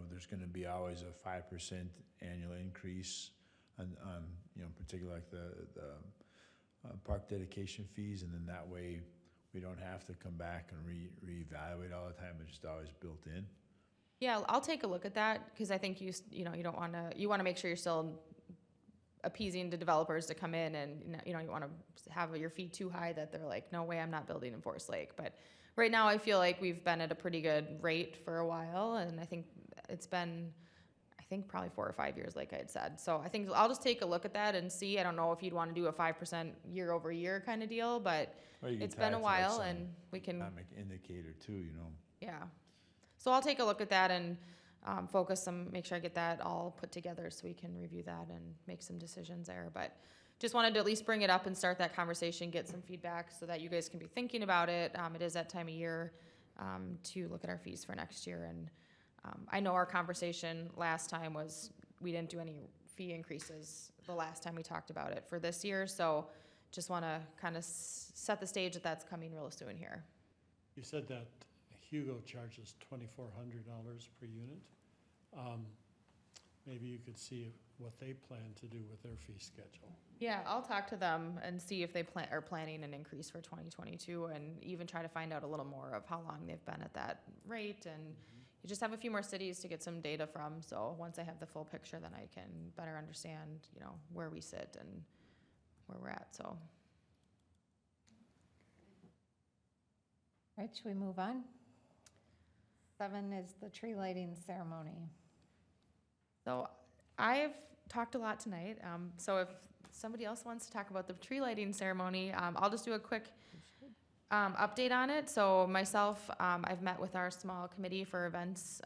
there's gonna be always a 5% annual increase on particularly the park dedication fees, and then that way we don't have to come back and reevaluate all the time. It's just always built in. yeah, I'll take a look at that because I think you want to make sure you're still appeasing the developers to come in, and you want to have your feet too high that they're like, no way, I'm not building in Forest Lake. But right now I feel like we've been at a pretty good rate for a while, and I think it's been probably 4 or 5 years, like I had said. So I think I'll just take a look at that and see. I don't know if you'd want to do a 5% year over year kind of deal, but it's been a while, and we can economic indicator too, Yeah. So I'll take a look at that and make sure I get that all put together so we can review that and make some decisions there. But just wanted to at least bring it up and start that conversation, get some feedback so that you guys can be thinking about it. It is that time of year to look at our fees for next year. And I know our conversation last time was we didn't do any fee increases the last time we talked about it for this year. So just want to kind of set the stage that that's coming real soon here. You said that Hugo charges $2,400 per unit. Maybe you could see what they plan to do with their fee schedule. Yeah, I'll talk to them and see if they are planning an increase for 2022 and even try to find out a little more of how long they've been at that rate. And you just have a few more cities to get some data from. So once I have the full picture, then I can better understand, you know, where we sit and where we're at, so. All right, should we move on? 7 is the tree lighting ceremony. So I've talked a lot tonight, so if somebody else wants to talk about the tree lighting ceremony, I'll just do a quick update on it. So myself, I've met with our small committee for events,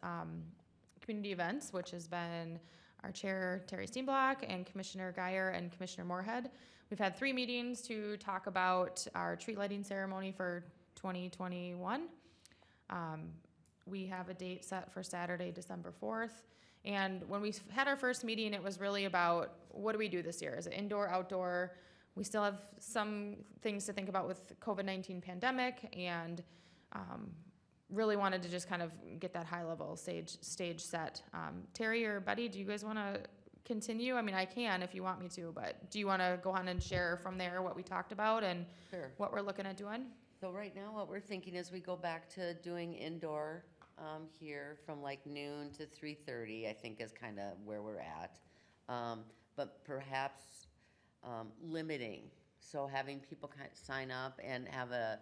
community events, which has been our chair, Terry Steenblock, and Commissioner Geyer and Commissioner Moorhead. We've had 3 meetings to talk about our tree lighting ceremony for 2021. We have a date set for Saturday, December 4th. And when we had our first meeting, it was really about what do we do this year? Is it indoor, outdoor? We still have some things to think about with COVID-19 pandemic, and really wanted to just kind of get that high level stage set. Terry or Betty, do you guys want to continue? I mean, I can if you want me to, but do you want to go on and share from there what we talked about and Sure. what we're looking at doing? So right now, what we're thinking is we go back to doing indoor here from like noon to 3:30, I think is kind of where we're at. But perhaps limiting, so having people kind of sign up and have a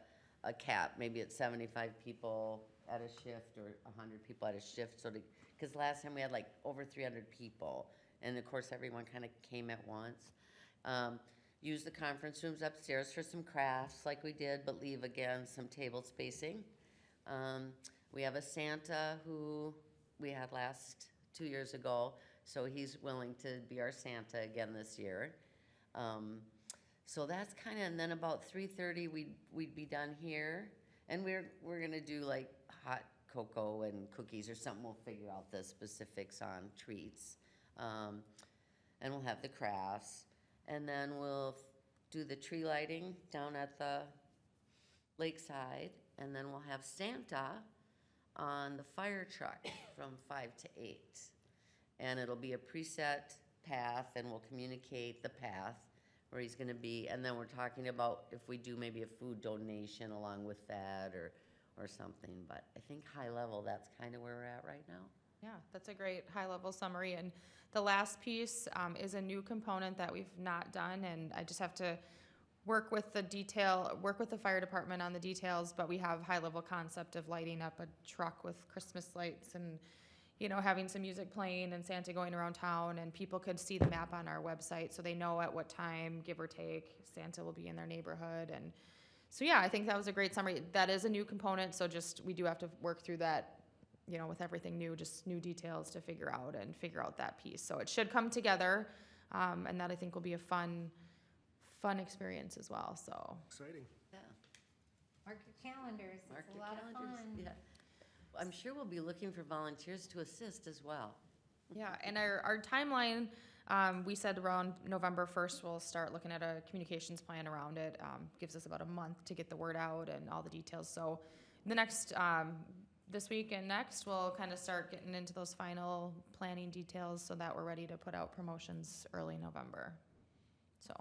cap, maybe it's 75 people at a shift or 100 people at a shift, so because last time we had like over 300 people, and of course everyone kind of came at once. Use the conference rooms upstairs for some crafts like we did, but leave again some table spacing. We have a Santa who we had last 2 years ago, so he's willing to be our Santa again this year. So that's kind of, and then about 3:30 we'd be done here, and we're gonna do like hot cocoa and cookies or something. We'll figure out the specifics on treats, and we'll have the crafts, and then we'll do the tree lighting down at the lakeside, and then we'll have Santa on the fire truck from 5 to 8. And it'll be a preset path, and we'll communicate the path where he's gonna be. And then we're talking about if we do maybe a food donation along with that or something. But I think high level, that's kind of where we're at right now. Yeah, that's a great high-level summary. And the last piece is a new component that we've not done, and I just have to work with the fire department on the details, but we have high-level concept of lighting up a truck with Christmas lights and, you know, having some music playing and Santa going around town, and people could see the map on our website so they know at what time, give or take, Santa will be in their neighborhood. And so, yeah, I think that was a great summary. That is a new component, so just we do have to work through that, you know, with everything new, just new details to figure out that piece. So it should come together, and that I think will be a fun experience as well, so. Exciting. Yeah. Mark your calendars, Mark it's a your lot of calendars. fun. Yeah. I'm sure we'll be looking for volunteers to assist as well. Yeah, and our timeline, we said around November 1st, we'll start looking at a communications plan around it. Gives us about a month to get the word out and all the details. So the next, this week and next, we'll kind of start getting into those final planning details so that we're ready to put out promotions early November. So.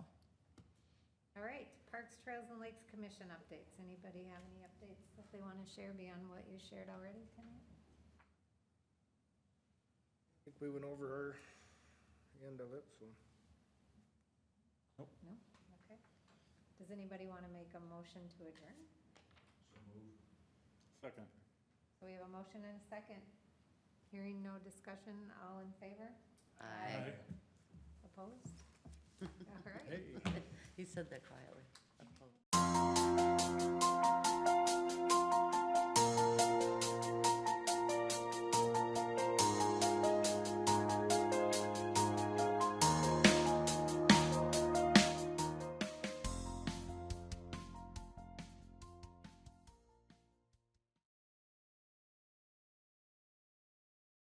All right, Parks, Trails, and Lakes Commission updates. Anybody have any updates that they want to share beyond what you shared already tonight? I think we went over our end of it, so. No? Okay. Does anybody want to make a motion to adjourn? So move. Second. So we have a motion and a second. Hearing no discussion, all in favor? Aye. Opposed? All right. Hey. He said that quietly.